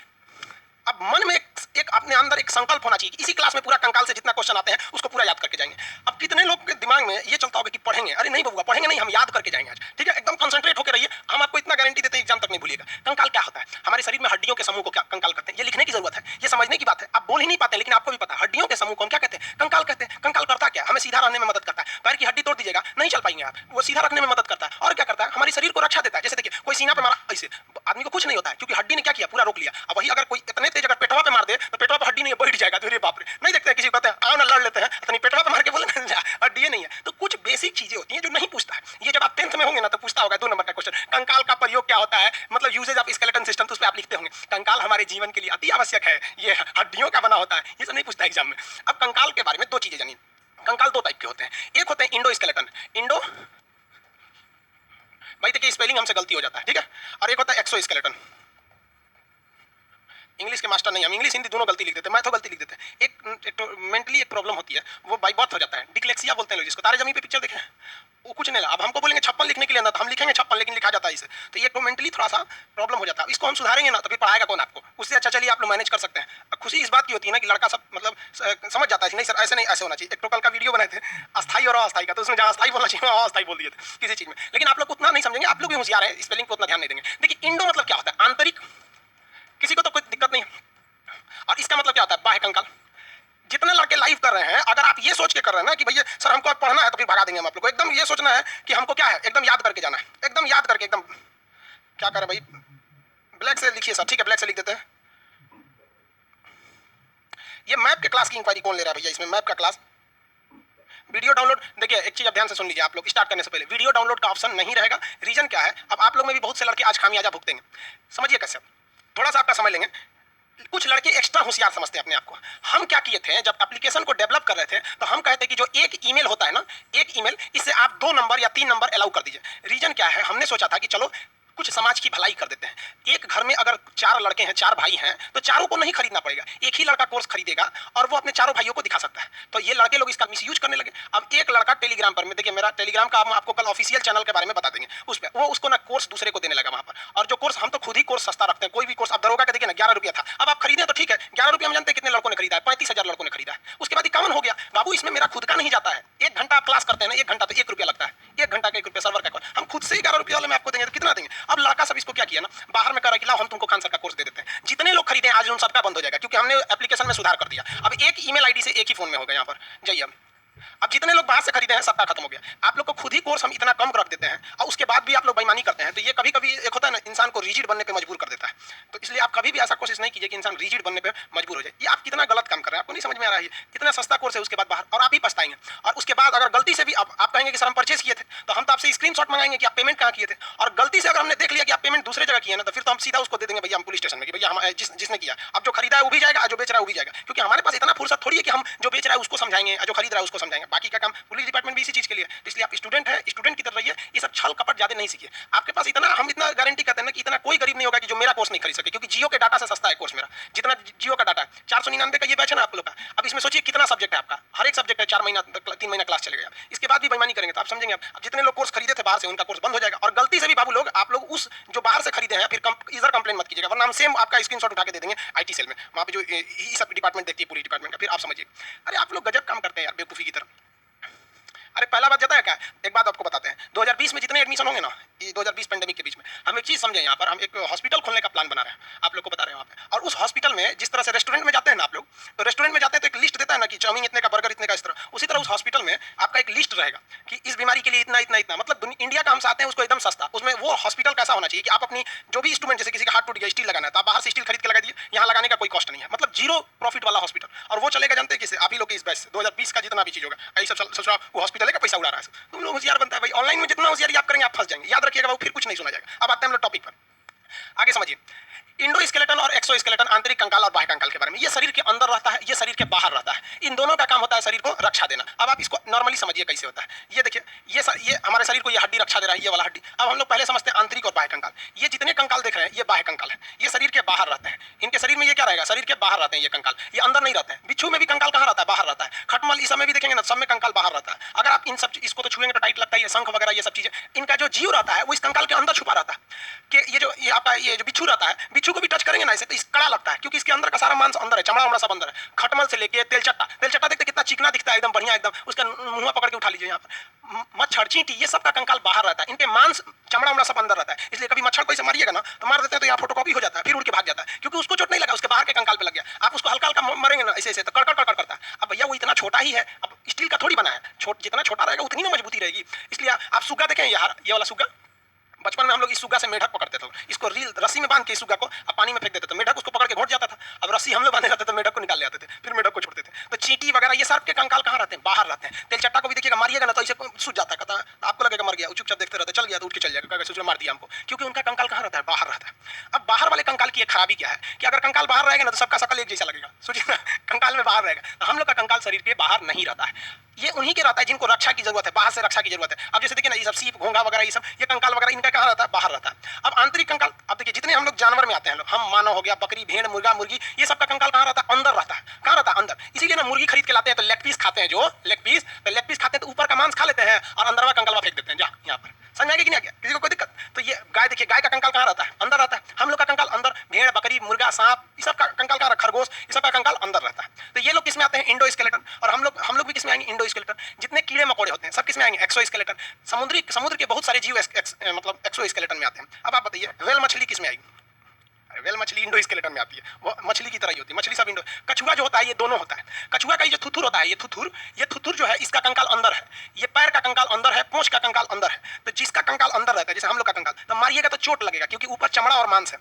अब मन में एक अपने अंदर एक संकल्प होना चाहिए, इसी क्लास में पूरा कंकाल से जितना क्वेश्चन आते हैं उसको पूरा याद करके जाएंगे। अब कितने लोग के दिमाग में ये चलता होगा कि पढ़ेंगे, अरे नहीं बबुआ पढ़ेंगे नहीं, हम याद करके जाएंगे आज, ठीक है, एकदम कंसंट्रेट होकर रहिए। हम आपको इतना गारंटी देते हैं एग्जाम तक नहीं भूलिएगा। कंकाल क्या होता है, हमारे शरीर में हड्डियों के समूह को क्या कंकाल कहते हैं, ये लिखने की जरूरत है, ये समझने की बात है। आप बोल ही नहीं पाते, लेकिन आपको भी पता है हड्डियों के समूह को हम क्या कहते हैं, कंकाल कहते हैं। कंकाल करता क्या, हमें सीधा रहने में मदद करता है। पैर की हड्डी तोड़ दीजिएगा, नहीं चल पाएंगे आप, वो सीधा रखने में मदद करता है। और क्या करता है, हमारे शरीर को रक्षा देता है। जैसे देखिए कोई सीना पे मारा, ऐसे आदमी को कुछ नहीं होता है, क्योंकि हड्डी ने क्या किया, पूरा रोक लिया। अब वही अगर कोई इतने तेज अगर पेटवा पे मार दे तो पेटवा पे हड्डी नहीं बैठ जाएगा, तो अरे बाप रे, नहीं देखते हैं किसी को, कहते हैं आओ ना लड़ लेते हैं, इतनी पेटवा पे मार के बोले हड्डी नहीं है। तो कुछ बेसिक चीजें होती हैं जो नहीं पूछता है। ये जब आप 10th में होंगे ना तो पूछता होगा 2 नंबर का क्वेश्चन, कंकाल का प्रयोग क्या होता है, मतलब यूजेज ऑफ स्केलेटन सिस्टम, तो उस पे आप लिखते होंगे कंकाल हमारे जीवन के लिए अति आवश्यक है, ये हड्डियों का बना होता है, ये सब नहीं पूछता एग्जाम में। अब कंकाल के बारे में 2 चीजें जानिए। कंकाल 2 टाइप के होते हैं, एक होते हैं इंडो स्केलेटन, इंडो भाई देखिए स्पेलिंग हमसे गलती हो जाता है, ठीक है, और एक होता है एक्सो स्केलेटन। इंग्लिश के मास्टर नहीं, हम इंग्लिश हिंदी दोनों गलती लिख देते हैं, मैथ गलती लिख देते हैं। एक तो मेंटली एक प्रॉब्लम होती है, वो बाई बर्थ हो जाता है, डिस्लेक्सिया बोलते हैं लोग जिसको। तारे जमीन पे पिक्चर देखे वो कुछ नहीं, अब हमको बोलेंगे 56 लिखने के लिए ना, तो हम लिखेंगे 56 लेकिन लिखा जाता है इसे। तो ये तो मेंटली थोड़ा सा प्रॉब्लम हो जाता है, इसको हम सुधारेंगे ना तो फिर पढ़ाएगा कौन आपको। उससे अच्छा चलिए आप लोग मैनेज कर सकते हैं। खुशी इस बात की होती है ना कि लड़का सब मतलब समझ जाता है, नहीं सर ऐसे नहीं, ऐसे होना चाहिए। एक तो कल का वीडियो बनाए थे अस्थाई और अस्थाई का, तो उसमें जहाँ अस्थाई बोलना चाहिए वहाँ अस्थाई बोल दिए थे किसी चीज में। लेकिन आप लोग उतना नहीं समझेंगे, आप लोग भी होशियार है, स्पेलिंग को उतना ध्यान नहीं देंगे। देखिए इंडो मतलब क्या होता है, आंतरिक, किसी को तो कोई दिक्कत नहीं। और इसका मतलब क्या होता है, बाह्य कंकाल। जितने लड़के लाइव कर रहे हैं, अगर आप ये सोच के कर रहे हैं ना कि भैया सर हमको अब पढ़ना है तो फिर भगा देंगे हम आप लोग को, एकदम ये सोचना है कि हमको क्या है, एकदम याद करके जाना है, एकदम याद करके, एकदम क्या करें भाई, ब्लैक से लिखिए सर, ठीक है ब्लैक से लिख देते हैं। ये मैप के क्लास की इंक्वायरी कौन ले रहा है भैया, इसमें मैप का क्लास वीडियो डाउनलोड। देखिए एक चीज अब ध्यान से सुन लीजिए, आप लोग स्टार्ट करने से पहले वीडियो डाउनलोड का ऑप्शन नहीं रहेगा। रीजन क्या है, अब आप लोग में भी बहुत से लड़के आज खामियाजा भुगतेंगे, समझिए कैसे। थोड़ा सा आपका समझ लेंगे। कुछ लड़के एक्स्ट्रा होशियार समझते हैं अपने आप को। हम क्या किए थे, जब एप्लीकेशन को डेवलप कर रहे थे तो हम कहते कि जो एक ईमेल होता है ना, एक ईमेल, इससे आप 2 नंबर या 3 नंबर अलाउ कर दीजिए। रीजन क्या है, हमने सोचा था कि चलो कुछ समाज की भलाई कर देते हैं। एक घर में अगर 4 लड़के हैं, 4 भाई हैं, तो चारों को नहीं खरीदना पड़ेगा, एक ही लड़का कोर्स खरीदेगा और वो अपने चारों भाइयों को दिखा सकता है। तो ये लड़के लोग इसका मिसयूज करने लगे। अब एक लड़का टेलीग्राम पर, देखिए मेरा टेलीग्राम का हम आपको कल ऑफिशियल चैनल के बारे में बता देंगे, उस पर वो उसको ना कोर्स दूसरे को देने लगा वहां पर। और जो कोर्स, हम तो खुद ही कोर्स सस्ता रखते हैं, कोई भी कोर्स आप दरोगा का देखिए ना 11 रुपया था, अब आप खरीदे तो ठीक है, 11 रुपया हम जानते हैं कितने लड़कों ने खरीदा है, 35,000 लड़कों ने खरीदा है। उसके बाद 51 हो गया, बाबू इसमें मेरा खुद का नहीं जाता है। 1 घंटा आप क्लास करते हैं ना, 1 घंटा तो 1 रुपया लगता है, 1 घंटा का 1 रुपया सर्वर का, हम खुद से 11 रुपया वाले में आपको देंगे तो कितना देंगे। अब लड़का सब इसको क्या किया ना, बाहर में करा कि लाओ हम तुमको खान सर का कोर्स दे देते हैं। जितने लोग खरीदे आज उन सबका बंद हो जाएगा, क्योंकि हमने एप्लीकेशन में सुधार कर दिया। अब एक ईमेल आईडी से एक ही फोन में होगा यहाँ पर, जाइए। अब जितने लोग बाहर से खरीदे हैं सबका खत्म हो गया। आप लोग को खुद ही कोर्स हम इतना कम रख देते हैं और उसके बाद भी आप लोग बेईमानी करते हैं, तो ये कभी कभी एक होता है ना, इंसान को रिजिड बनने पे मजबूर कर देता है। तो इसलिए आप कभी भी ऐसा कोशिश नहीं कीजिए कि इंसान रिजिड बनने पे मजबूर हो जाए। ये आप कितना गलत काम कर रहे हैं, आपको नहीं समझ में आ रहा है। इतना सस्ता कोर्स है, उसके बाद बाहर, और आप ही पछताएंगे। और उसके बाद अगर गलती से भी आप कहेंगे कि सर हम परचेस किए थे, तो हम तो आपसे स्क्रीनशॉट मंगाएंगे कि आप पेमेंट कहाँ किए थे। और गलती से अगर हमने देख लिया कि आप पेमेंट दूसरे जगह किए ना, तो फिर तो हम सीधा उसको दे देंगे भैया हम पुलिस स्टेशन में कि भैया हम जिसने किया। अब जो खरीदा है वो भी जाएगा, जो बेच रहा है वो भी जाएगा, क्योंकि हमारे पास इतना फुर्सत थोड़ी है कि हम जो बेच रहा है उसको समझाएंगे, जो खरीद रहा है उसको समझाएंगे। बाकी का काम पुलिस डिपार्टमेंट भी इसी चीज के लिए। तो इसलिए आप स्टूडेंट है, स्टूडेंट की तरह रहिए, ये सब छल कपट ज्यादा नहीं सीखिए। आपके पास इतना, हम इतना गारंटी करते हैं ना कि इतना कोई गरीब नहीं होगा कि जो मेरा कोर्स नहीं खरीद सके, क्योंकि जियो के डाटा से सस्ता है कोर्स मेरा। जितना जियो का डाटा 499 का ये बैच है ना आप लोग का। अब इसमें सोचिए कितना सब्जेक्ट है आपका, हर एक सब्जेक्ट है, 4 महीना 3 महीना क्लास चलेगा। इसके बाद भी बेईमानी करेंगे तो आप समझेंगे। अब जितने लोग कोर्स खरीदे थे बाहर से, उनका कोर्स बंद हो जाएगा। और गलती से भी बाबू लोग, आप लोग उस जो बाहर से खरीदे हैं फिर इधर कंप्लेन मत कीजिएगा, वरना हम सेम आपका स्क्रीनशॉट उठा के दे देंगे आईटी सेल में, वहाँ पे जो ये सब डिपार्टमेंट देखती है पुलिस डिपार्टमेंट का। फिर आप समझिए, अरे आप लोग गजब काम करते हैं यार, बेवकूफी की तरह। अरे पहला बात जाता है क्या, एक बात आपको बताते हैं, 2020 में जितने एडमिशन होंगे ना, ये 2020 पेंडेमिक के बीच में, हम एक चीज समझे, यहाँ पर हम एक हॉस्पिटल खोलने का प्लान बना रहे हैं, आप लोग को बता रहे हैं वहाँ पे। और उस हॉस्पिटल में जिस तरह से रेस्टोरेंट में जाते हैं ना आप लोग, तो रेस्टोरेंट में जाते हैं तो एक लिस्ट देता है ना कि चाउमीन इतने का, बर्गर इतने का, इस तरह। उसी तरह उस हॉस्पिटल में आपका एक लिस्ट रहेगा कि इस बीमारी के लिए इतना इतना इतना, मतलब इंडिया का हम चाहते हैं उसको एकदम सस्ता। उसमें वो हॉस्पिटल कैसा होना चाहिए कि आप अपनी जो भी इंस्ट्रूमेंट, जैसे किसी का हाथ टूट गया, स्टील लगाना है, तो आप बाहर से स्टील खरीद के लगा दिए, यहाँ लगाने का कोई कॉस्ट नहीं है, मतलब जीरो प्रॉफिट वाला हॉस्पिटल। और वो चलेगा जानते हैं किसे, आप ही लोग के इस बैच 2020 का जितना भी चीज होगा, ऐसा सोचो वो हॉस्पिटल का पैसा उड़ा रहा है। तुम लोग होशियार बनता है भाई, ऑनलाइन में जितना होशियारी आप करेंगे आप फंस जाएंगे, याद रखिएगा, वो फिर कुछ नहीं सुना जाएगा। अब आते हैं हम लोग टॉपिक पर। आगे समझिए, इंडो स्केलेटन और एक्सो स्केलेटन, आंतरिक कंकाल और बाह्य कंकाल के बारे में। ये शरीर के अंदर रहता है, ये शरीर के बाहर रहता है। इन दोनों का काम होता है शरीर को रक्षा देना। अब आप इसको नॉर्मली समझिए कैसे होता है। ये देखिए, ये हमारे शरीर को ये हड्डी रक्षा दे रहा है, ये वाला हड्डी। अब हम लोग पहले समझते हैं आंतरिक और बाह्य कंकाल। ये जितने कंकाल देख रहे हैं ये बाह्य कंकाल है, ये शरीर के बाहर रहते हैं। इनके शरीर में ये क्या रहेगा, शरीर के बाहर रहते हैं ये कंकाल, ये अंदर नहीं रहते हैं। बिच्छू में भी कंकाल कहाँ रहता है, बाहर रहता है। खटमल इस समय भी देखेंगे ना, सब में कंकाल बाहर रहता है। अगर आप इन सब इसको तो छुएंगे तो टाइट लगता है, ये शंख वगैरह ये सब चीजें, इनका जो जीव रहता है वो इस कंकाल के अंदर छुपा रहता है। कि ये आपका ये जो बिच्छू रहता है, बिच्छू को भी टच करेंगे ना इसे तो इस कड़ा लगता है, क्योंकि इसके अंदर का सारा मांस अंदर है, चमड़ा वमड़ा सब अंदर है। खटमल से लेके तेलचट्टा, तेलचट्टा देखते कितना चिकना दिखता है, एकदम बढ़िया, एकदम उसका मुंह पकड़ के उठा लीजिए यहाँ पर। मच्छर, चींटी, ये सब का कंकाल बाहर रहता है, इनके मांस चमड़ा वमड़ा सब अंदर रहता है। इसलिए कभी मच्छर को इसे मारिएगा ना तो मार देते हैं तो यहाँ फोटोकॉपी हो जाता है, फिर उड़ के भाग जाता है, क्योंकि उसको चोट नहीं लगा, उसके बाहर के कंकाल पे लग गया। आप उसको हल्का हल्का मरेंगे ना ऐसे ऐसे तो कड़कड़ कड़कड़ करता है। अब भैया वो इतना छोटा ही है, अब स्टील का थोड़ी बना है, जितना छोटा रहेगा उतनी ना मजबूती रहेगी। इसलिए आप सुग्गा देखें, यार ये वाला सुग्गा, बचपन में हम लोग इस सुग्गा से मेढक पकड़ते थे, इसको रील रस्सी में बांध के इस सुग्गा को अब पानी में फेंक देते थे, मेढक उसको पकड़ के घोट जाता था। अब रस्सी हम लोग बांधे रहते थे, मेढक को निकाल ले आते थे, फिर मेढक को छोड़ते थे। तो चींटी वगैरह ये सर्प के कंकाल कहाँ रहते हैं, बाहर रहते हैं। तेलचट्टा को भी देखिएगा, मारिएगा ना तो इसे सूझ जाता है, कहता है आपको लगेगा मर गया, चुपचाप देखते रहते, चल गया तो उठ के चल जाएगा, सूझ मार दिया हमको, क्योंकि उनका कंकाल कहाँ रहता है, बाहर रहता है। अब बाहर वाले कंकाल की एक खराबी क्या है कि अगर कंकाल बाहर रहेगा ना तो सबका शकल एक जैसा लगेगा, सोचिए ना, कंकाल में बाहर रहेगा। तो हम लोग का कंकाल शरीर के बाहर नहीं रहता है, ये उन्हीं के रहता है जिनको रक्षा की जरूरत है, बाहर से रक्षा की जरूरत है। अब जैसे देखिए ना, ये सब सीप, घोंघा वगैरह, ये सब ये कंकाल वगैरह इनका कहाँ रहता है, बाहर रहता है। अब आंतरिक कंकाल, अब देखिए जितने हम लोग जानवर में आते हैं, हम मानव हो गया, बकरी, भेड़, मुर्गा, मुर्गी, ये सब का कंकाल कहाँ रहता है, अंदर रहता है। कहाँ रहता है, अंदर। इसीलिए ना मुर्गी खरीद के लाते हैं तो लेग पीस खाते हैं, जो लेग पीस खाते हैं तो ऊपर का मांस खा लेते हैं और अंदर का कंकाल फेंक देते हैं। जा यहाँ पर समझ आएगी कि नहीं, किसी को कोई दिक्कत। तो ये गाय देखिए, गाय का कंकाल कहाँ रहता है, अंदर रहता है। हम लोग का कंकाल अंदर, भेड़, बकरी, मुर्गा, सांप, ये सब का कंकाल कहाँ, खरगोश, ये सब का कंकाल अंदर रहता है। तो ये लोग किस में आते हैं, इंडो स्केलेटन। और हम लोग भी किस में आएंगे, इंडो स्केलेटन। जितने कीड़े मकोड़े होते हैं सब किस में आएंगे, एक्सो स्केलेटन। समुद्र के बहुत सारे जीव मतलब एक्सो स्केलेटन में आते हैं। अब आप बताइए, व्हेल मछली किस में आएगी, व्हेल मछली इंडो स्केलेटन में आती है, वो मछली की तरह ही होती है, मछली सब इंडो। कछुआ जो होता है ये दोनों होता है। कछुआ का ये जो थुथुर होता है, ये थुथुर जो है इसका कंकाल अंदर है, ये पैर का कंकाल अंदर है, पूंछ का कंकाल अंदर है। तो जिसका कंकाल अंदर रहता है, जैसे हम लोग का कंकाल, तो मारिएगा तो चोट लगेगा, क्योंकि ऊपर चमड़ा और मांस है।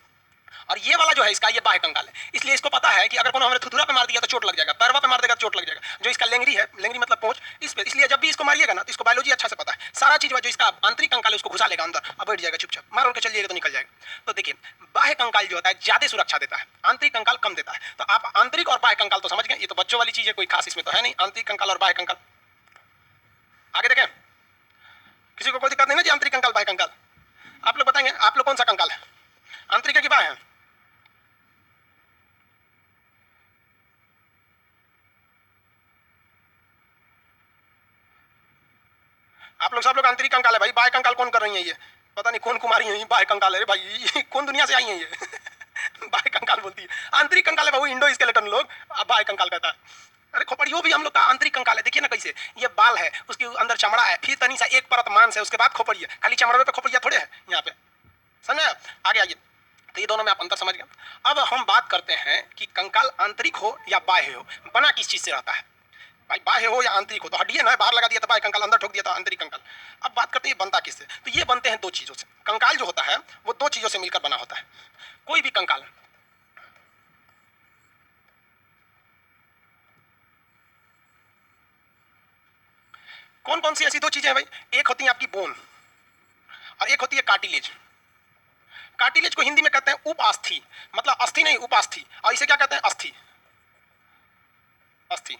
और ये वाला जो है इसका, ये बाह्य कंकाल है। इसलिए इसको पता है कि अगर कोनो हमारे थुथुरा पे मार दिया तो चोट लग जाएगा, पैरवा पे मार देगा तो चोट लग जाएगा। जो इसका लेंगरी है, लेंगरी मतलब पहुंच, इस पे, इसलिए जब भी इसको मारिएगा ना तो इसको बायोलॉजी अच्छा से पता है, सारा चीज जो इसका आंतरिक कंकाल है उसको घुसा लेगा अंदर, अब बैठ जाएगा चुपचाप, मार उड़ के चल जाएगा तो निकल जाएगा। तो देखिए, बाह्य कंकाल जो होता है ज्यादा सुरक्षा देता है, आंतरिक कंकाल कम देता है। तो आप आंतरिक और बाह्य कंकाल तो समझ गए, ये तो बच्चों वाली चीज है, कोई खास इसमें तो है नहीं, आंतरिक कंकाल और बाह्य कंकाल। आगे देखें, किसी को कोई दिक्कत नहीं ना जी, आंतरिक कंकाल बाह्य कंकाल। आप लोग बताएंगे, आप लोग कौन सा कंकाल है, आंतरिक है कि बाह्य है? आप लोग सब लोग आंतरिक कंकाल है भाई, बाह्य कंकाल कौन कर रही है ये, पता नहीं कौन कुमारी है ये, बाह्य कंकाल है भाई, ये कौन दुनिया से आई है ये बाह्य कंकाल बोलती है, आंतरिक कंकाल है भाई, इंडो स्केलेटन लोग बाह्य कंकाल कहता है। अरे खोपड़ियों भी हम लोग का आंतरिक कंकाल है, देखिए ना कैसे, ये बाल है, उसके अंदर चमड़ा है, फिर तनी सा एक परत मांस है, उसके बाद खोपड़ी है, खाली चमड़े पे खोपड़िया थोड़े है यहाँ पे, समझे? आगे आइए, तो ये दोनों में आप अंतर समझ गए। अब हम बात करते हैं कि कंकाल आंतरिक हो या बाह्य हो, बना किस चीज से रहता है भाई, बाह्य हो या आंतरिक हो। तो हड्डी है ना, बाहर लगा दिया था बाह्य कंकाल, अंदर ठोक दिया था आंतरिक कंकाल। अब बात करते हैं बनता किससे, तो ये बनते हैं दो चीजों से। कंकाल जो होता है वो दो चीजों से मिलकर बना होता है, कोई भी कंकाल। कौन कौन सी ऐसी दो चीजें हैं भाई, एक होती है आपकी बोन और एक होती है कार्टिलेज। कार्टिलेज को हिंदी में कहते हैं उपास्थि, मतलब अस्थि नहीं, उपास्थि। और इसे क्या कहते हैं, अस्थि, अस्थि।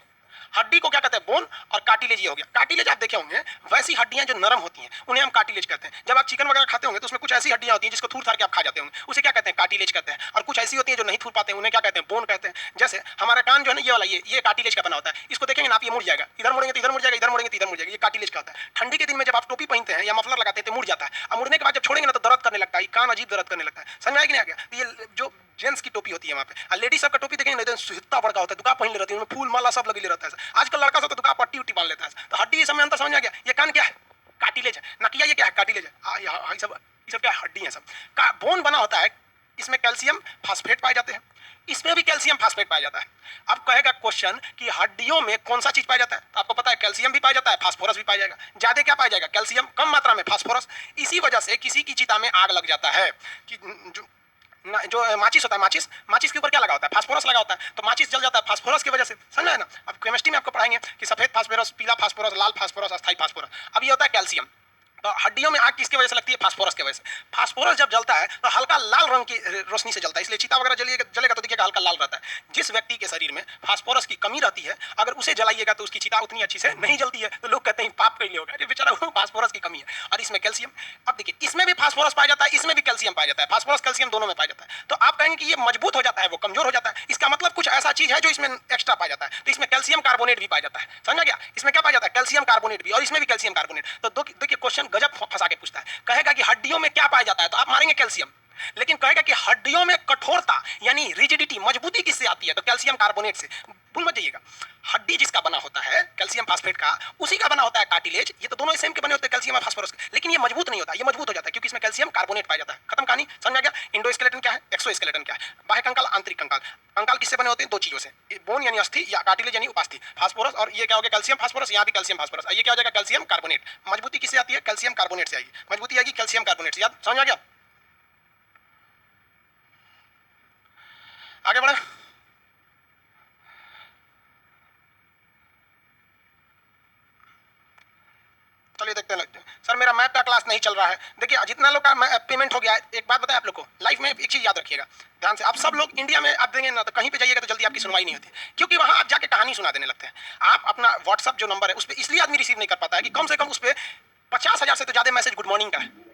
हड्डी को क्या कहते हैं, बोन, और कार्टिलेज ये हो गया। कार्टिलेज आप देखे होंगे, वैसी हड्डियां जो नरम होती हैं उन्हें हम कार्टिलेज कहते हैं। जब आप चिकन वगैरह खाते होंगे तो उसमें कुछ ऐसी हड्डियां होती हैं जिसको थूर थार के आप खा जाते होंगे, उसे क्या कहते हैं, कार्टिलेज कहते हैं। और कुछ ऐसी होती है जो नहीं थूर पाते हैं, उन्हें क्या कहते हैं, बोन कहते हैं। जैसे हमारा कान जो है ना, ये वाला, ये कार्टिलेज का बना होता है। इसको देखेंगे ना आप, ये मुड़ जाएगा, इधर मुड़ेंगे तो इधर मुड़ जाएगा, इधर मुड़ेंगे तो इधर मुड़ जाएगा, ये कार्टिलेज का होता है। ठंडी के दिन में जब आप टोपी पहनते हैं या मफलर लगाते हैं तो मुड़ जाता है, और मुड़ने के बाद जब छोड़ेंगे ना तो दर्द करने लगता है, कान अजीब दर्द करने लगता है। समझ में आया कि नहीं आ गया? ये जो जेंट्स की टोपी होती है वहाँ पे, और लेडीज सब का टोपी देखेंगे ना, इतना बड़का होता है, दुका पहन ले रहती है, उनमें फूल माला सब लगे रहता है। आजकल लड़का सब तो दुका पट्टी उट्टी बांध लेता है। तो हड्डी समय अंतर समझ आ गया, ये कान क्या है, कार्टिलेज है। नकिया ये क्या है, कार्टिलेज है। ये सब क्या हड्डी है, सब का बोन बना होता है। इसमें कैल्शियम फास्फेट पाए जाते हैं, इसमें भी कैल्शियम फास्फेट पाया जाता है। अब कहेगा क्वेश्चन कि हड्डियों में कौन सा चीज पाया जाता है, तो आपको पता है कैल्शियम भी पाया जाता है, फास्फोरस भी पाया जाएगा। ज्यादा क्या पाया जाएगा, कैल्शियम, कम मात्रा में फास्फोरस। इसी वजह से किसी की चिता में आग लग जाता है कि जो माचिस होता है, माचिस के ऊपर क्या लगा होता है, फास्फोरस लगा होता है, तो माचिस जल जाता है फास्फोरस की वजह से। समझ ना? अब केमिस्ट्री में आपको पढ़ाएंगे कि सफेद फास्फोरस, पीला फास्फोरस, लाल फास्फोरस, अस्थायी फास्फोरस। अब ये होता है कैल्शियम। तो हड्डियों में आग किसकी वजह से लगती है? फास्फोरस की वजह से। फास्फोरस जब जलता है तो हल्का लाल रंग की रोशनी से जलता है, इसलिए चिता वगैरह जलेगा तो देखिएगा हल्का लाल रहता है। जिस व्यक्ति के शरीर में फास्फोरस की कमी रहती है, अगर उसे जलाइएगा तो उसकी चिता उतनी अच्छी से नहीं जलती है, तो लोग कहते हैं पाप कैले होगा, बेचारा वो फास्फोरस की कमी है। और इसमें कैल्शियम, अब देखिए इसमें भी फास्फोरस पाया जाता है, इसमें भी कैल्शियम पाया जाता है, फास्फोरस कैल्शियम दोनों में पाया जाता है। तो आप कहेंगे कि ये मजबूत हो जाता है, वो कमजोर हो जाता है, इसका मतलब कुछ ऐसा चीज है जो इसमें एक्स्ट्रा पाया जाता है। तो इसमें कैल्शियम कार्बोनेट भी पाया जाता है, समझा गया? इसमें क्या पाया जाता है? कैल्शियम कार्बोनेट भी, और इसमें भी कैल्शियम कार्बोनेट। तो देखिए क्वेश्चन गजब फंसा के पूछता है, कहेगा कि हड्डियों में क्या पाया जाता है, तो आप मारेंगे कैल्शियम, लेकिन कहेगा कि हड्डियों में कठोरता यानी रिजिडिटी, मजबूती किससे आती है, तो कैल्शियम कार्बोनेट से। भूल मत जाइएगा, हड्डी जिसका बना होता है कैल्शियम फास्फेट का, उसी का बना होता है कार्टिलेज। ये तो दोनों सेम के बने होते हैं, कैल्शियम और फास्फोरस, लेकिन ये मजबूत नहीं होता, ये मजबूत हो जाता है क्योंकि इसमें कैल्शियम कार्बोनेट पाया जाता है। खत्म कहानी, समझ में गया? इंडोस्केलेटन क्या है, एक्सोस्केलेटन क्या है, बाह्य कंकाल, आंतरिक कंकाल। कंकाल किससे बने होते हैं? दो चीजों से, बोन यानी अस्थि या कार्टिलेज यानी उपास्थि, फास्फोरस, और ये क्या हो गया? कैल्शियम फास्फोरस, यहाँ भी कैल्शियम फास्फोरस, ये क्या हो जाएगा? Calcium carbonate. मजबूती किससे आती है? कैल्शियम कार्बोनेट से आएगी, मजबूती आएगी कैल्शियम कार्बोनेट से। याद, समझ आ गया? आगे बढ़े, चलिए देखते हैं। सर मेरा मैथ का क्लास नहीं चल रहा है। देखिए जितना लोग का पेमेंट हो गया है, एक बात बताएं आप लोग को, लाइफ में एक चीज याद रखिएगा ध्यान से, आप सब लोग इंडिया में आप देंगे ना तो कहीं पे जाइएगा तो जल्दी आपकी सुनवाई नहीं होती, क्योंकि वहां आप जाके कहानी सुना देने लगते हैं। आप अपना व्हाट्सअप जो नंबर है उस पर इसलिए आदमी रिसीव नहीं कर पाता है कि कम से कम उस पर 50,000 से तो ज्यादा मैसेज गुड मॉर्निंग का है।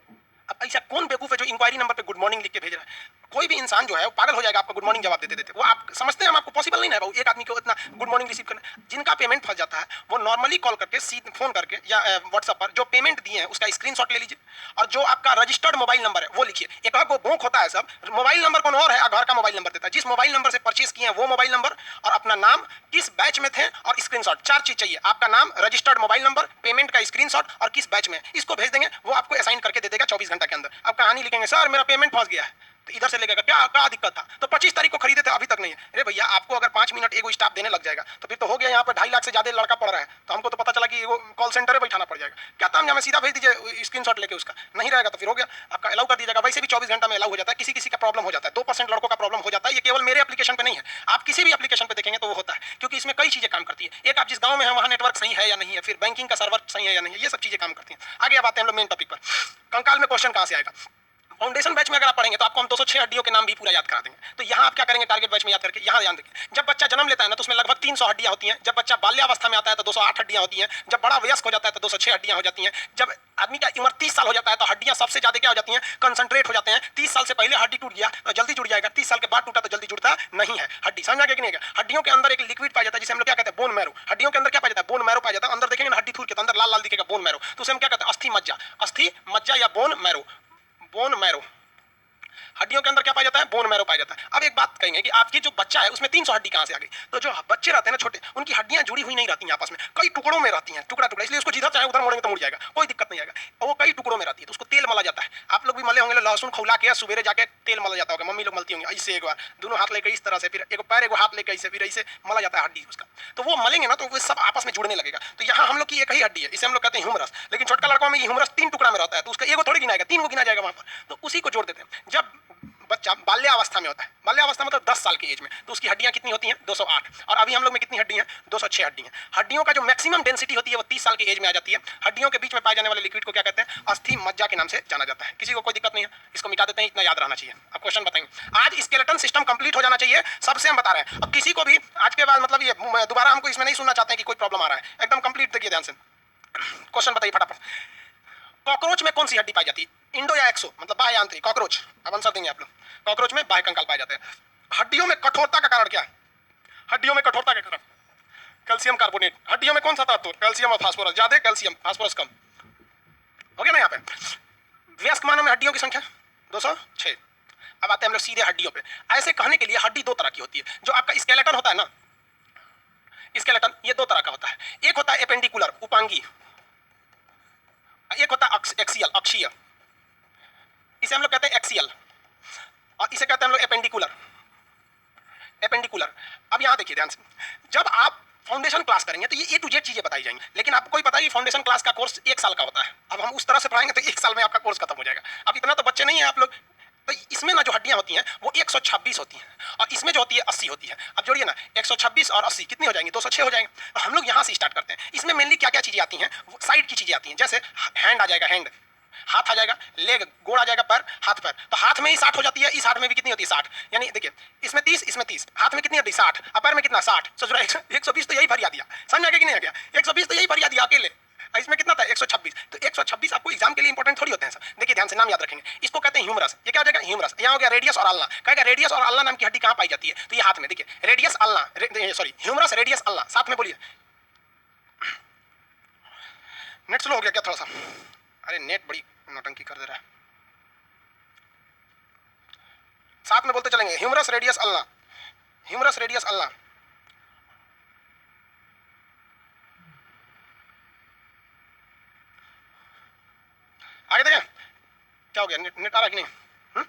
अब ऐसा कौन बेवकूफ है जो इंक्वायरी नंबर पे गुड मॉर्निंग लिख के भेज रहा है? कोई भी इंसान जो है वो पागल हो जाएगा आपको गुड मॉर्निंग जवाब देते देते। वो आप समझते हैं हम आपको पॉसिबल नहीं है भाई एक आदमी को इतना गुड मॉर्निंग रिसीव करना। जिनका पेमेंट फंस जाता है वो नॉर्मली कॉल करके फोन करके या व्हाट्सएप पर जो पेमेंट दिए हैं उसका स्क्रीनशॉट ले लीजिए, और जो आपका रजिस्टर्ड मोबाइल नंबर है वो लिखिए। एक वो भोंक होता है सब, मोबाइल नंबर कौन और है, घर का मोबाइल नंबर देता है। जिस मोबाइल नंबर से परचेज किए हैं वो मोबाइल नंबर, और अपना नाम, किस बैच में थे, और स्क्रीनशॉट। 4 चीज चाहिए, आपका नाम, रजिस्टर्ड मोबाइल नंबर, पेमेंट का स्क्रीनशॉट, और किस बैच में। इसको भेज देंगे, वो आपको असाइन करके दे देगा 24 घंटा के अंदर। आप कहानी लिखेंगे, सर मेरा पेमेंट फंस गया है, तो इधर से लेगा क्या क्या दिक्कत था, तो 25 तारीख को खरीदे थे अभी तक नहीं है। अरे भैया आपको अगर 5 मिनट एगो स्टाफ देने लग जाएगा तो फिर तो हो गया, यहाँ पर 2.5 लाख से ज्यादा लड़का पड़ रहा है, तो हमको तो पता चला कि वो कॉल सेंटर में बैठाना पड़ जाएगा। क्या काम, हमें सीधा भेज दीजिए स्क्रीनशॉट लेके, उसका नहीं रहेगा तो फिर हो गया, आपका अलाउ कर दिया जाएगा। वैसे भी 24 घंटा में अलाउ हो जाता है, किसी किसी का प्रॉब्लम हो जाता है, 2% लड़कों का प्रॉब्लम हो जाता है। ये केवल मेरे एप्लीकेशन पे नहीं है, आप किसी भी एप्लीकेशन पे देखेंगे तो वो होता है, क्योंकि इसमें कई चीजें काम करती है। एक, आप जिस गांव में हैं वहाँ नेटवर्क सही है या नहीं है, फिर बैंकिंग का सर्वर सही है या नहीं है, ये सब चीजें काम करती हैं। आगे अब आते हैं हम लोग मेन टॉपिक पर। कंकाल में क्वेश्चन कहाँ से आएगा? फाउंडेशन बैच में अगर आप पढ़ेंगे तो आपको हम 206 हड्डियों के नाम भी पूरा याद करा देंगे। तो यहाँ आप क्या करेंगे, टारगेट बैच में याद करके यहाँ ध्यान देंगे। जब बच्चा जन्म लेता है ना तो उसमें लगभग 300 हड्डियां होती हैं। जब बच्चा बाल्यावस्था में आता है तो 208 हड्डियां होती हैं। जब बड़ा वयस्क हो जाता है तो 206 हड्डियां हो जाती हैं। जब आदमी का उम्र 30 साल हो जाता है तो हड्डियां सबसे ज्यादा क्या हो जाती हैं, कंसंट्रेट हो जाते हैं। 30 साल से पहले हड्डी टूट गया तो जल्दी जुड़ जाएगा, 30 साल के बाद टूटा तो जल्दी जुड़ता नहीं है हड्डी। समझ आ गया कि नहीं? हड्डियों के अंदर एक लिक्विड पाया जाता है जिसे हम लोग क्या कहते हैं, बोन मैरो। हड्डियों के अंदर क्या पाया जाता है, बोन मैरो पाया जाता है। अंदर देखेंगे ना हड्डी थूर के तो अंदर लाल लाल दिखेगा बोन मैरो, तो उसे हम क्या कहते हैं, अस्थि मज्जा। अस्थि मज्जा या बोन मैरो, बोन मैरो। हड्डियों के अंदर क्या पाया जाता है, बोन मैरो पाया जाता है। अब एक बात कहेंगे कि आपकी जो बच्चा है उसमें 300 हड्डी कहां से आ गई? तो जो बच्चे रहते हैं ना छोटे, उनकी हड्डियां जुड़ी हुई नहीं रहती हैं आपस में, कई टुकड़ों में रहती हैं, टुकड़ा टुकड़ा, इसलिए उसको जिधर चाहे उधर मोड़ेंगे तो मुड़ जाएगा, कोई दिक्कत नहीं आएगा। और वो कई टुकड़ों में रहती है तो उसको तेल मला जाता है। आप लोग भी मले होंगे, लहसुन खौला के सुबह जाके तेल मला जाता होगा, मम्मी लोग मलती होंगी ऐसे, एक बार दोनों हाथ लेकर इस तरह से, फिर एक पैर एक हाथ लेकर ऐसे, फिर ऐसे मला जाता है हड्डी उसका। तो वो मलेंगे ना तो वो सब आपस में जुड़ने लगेगा। तो यहाँ हम लोग की एक ही हड्डी है, इसे हम लोग कहते हैं ह्यूमरस। लेकिन छोटका लड़कों में ये ह्यूमरस 3 टुकड़ा में रहता है, तो उसका एगो थोड़ी गिनाएगा, 3 को गिना जाएगा वहां पर, तो उसी को जोड़ देते हैं। जब बच्चा बाल्यावस्था में होता है, बाल्यावस्था मतलब 10 साल की एज में, तो उसकी हड्डियां कितनी होती हैं, 208। और अभी हम लोग में कितनी हड्डियां, 206 हड्डियां। हड्डियों का जो मैक्सिमम डेंसिटी होती है वो 30 साल की एज में आ जाती है। हड्डियों के बीच में पाए जाने वाले लिक्विड को क्या कहते हैं, अस्थि मज्जा के नाम से जाना जाता है। किसी को कोई दिक्कत नहीं है, इसको मिटा देते हैं, इतना याद रहना चाहिए। अब क्वेश्चन बताएंगे, आज स्केलेटन सिस्टम कंप्लीट हो जाना चाहिए, सबसे हम बता रहे हैं। अब किसी को भी आज के बाद मतलब ये दोबारा हमको इसमें नहीं सुनना चाहते हैं कि कोई प्रॉब्लम आ रहा है, एकदम कंप्लीट देखिए ध्यान से। क्वेश्चन बताइए फटाफट, कॉकरोच में कौन सी हड्डी पाई जाती है, इंडो या एक्सो, मतलब बाह्य आंतरिक? कॉकरोच, अब आंसर देंगे आप लोग। कॉकरोच में बाह्य कंकाल पाए जाते हैं। हड्डियों में कठोरता का कारण क्या है, हड्डियों में कठोरता का कारण कैल्शियम कार्बोनेट। हड्डियों में कौन सा तत्व, कैल्शियम और फास्फोरस, ज्यादा कैल्शियम, फास्फोरस कम, हो गया ना यहाँ पे। वयस्क मानव में हड्डियों की संख्या 206। अब आते हैं हम लोग सीधे हड्डियों पे। ऐसे कहने के लिए हड्डी दो तरह की होती है। जो आपका स्केलेटन होता है ना, स्केलेटन ये दो तरह का होता है। एक होता है एपेंडिकुलर, उपांगी, एक होता है एक्सियल, अक्षीय। इसे हम लोग कहते हैं एक्सियल, और इसे कहते हैं हम लोग एपेंडिकुलर, एपेंडिकुलर। अब यहाँ देखिए ध्यान से, जब आप फाउंडेशन क्लास करेंगे तो ये A to Z चीजें बताई जाएंगी, लेकिन आपको कोई पता है फाउंडेशन क्लास का कोर्स 1 साल का होता है। अब हम उस तरह से पढ़ाएंगे तो 1 साल में आपका कोर्स खत्म हो जाएगा। अब इतना तो बच्चे नहीं है आप लोग, तो इसमें ना जो हड्डियां होती हैं वो 126 होती हैं और इसमें जो होती है 80 होती है। अब जोड़िए ना 126 और 80 कितनी हो जाएंगी, 206 हो जाएंगे। तो हम लोग यहाँ से स्टार्ट करते हैं। इसमें मेनली क्या क्या चीजें आती हैं, साइड की चीजें आती हैं, जैसे हैंड आ जाएगा, हैंड हाथ आ जाएगा, लेग गोड़ आ जाएगा, पैर हाथ पैर, तो हाथ में ही 60 हो जाती है, इस हाथ में भी कितनी होती है 60, यानी देखिए इसमें 30 इसमें 30, हाथ में कितनी होती है 60 और पैर में कितना 60, ससुरा 120 तो यही भरिया दिया, समझ आगे कि नहीं आ गया, 120 तो यही भरिया दिया अकेले, इसमें कितना था 126, तो 126 आपको एग्जाम के लिए इंपॉर्टेंट थोड़ी होते हैं सर। देखिए ध्यान से नाम याद रखेंगे, इसको कहते हैं ह्यूमरस, ये क्या हो जाएगा ह्यूमरस, यहाँ हो गया रेडियस और अल्ना, कहेगा रेडियस और अल्ना नाम की हड्डी कहाँ पाई जाती है, तो ये हाथ में, देखिए radius ulna, sorry humerus radius ulna, साथ में बोलिए। नेट स्लो हो गया क्या थोड़ा सा, अरे नेट बड़ी नौटंकी कर दे रहा है, साथ में बोलते चलेंगे humerus radius ulna, humerus radius ulna. आगे देखें क्या हो गया, नेट आ रहा है कि नहीं,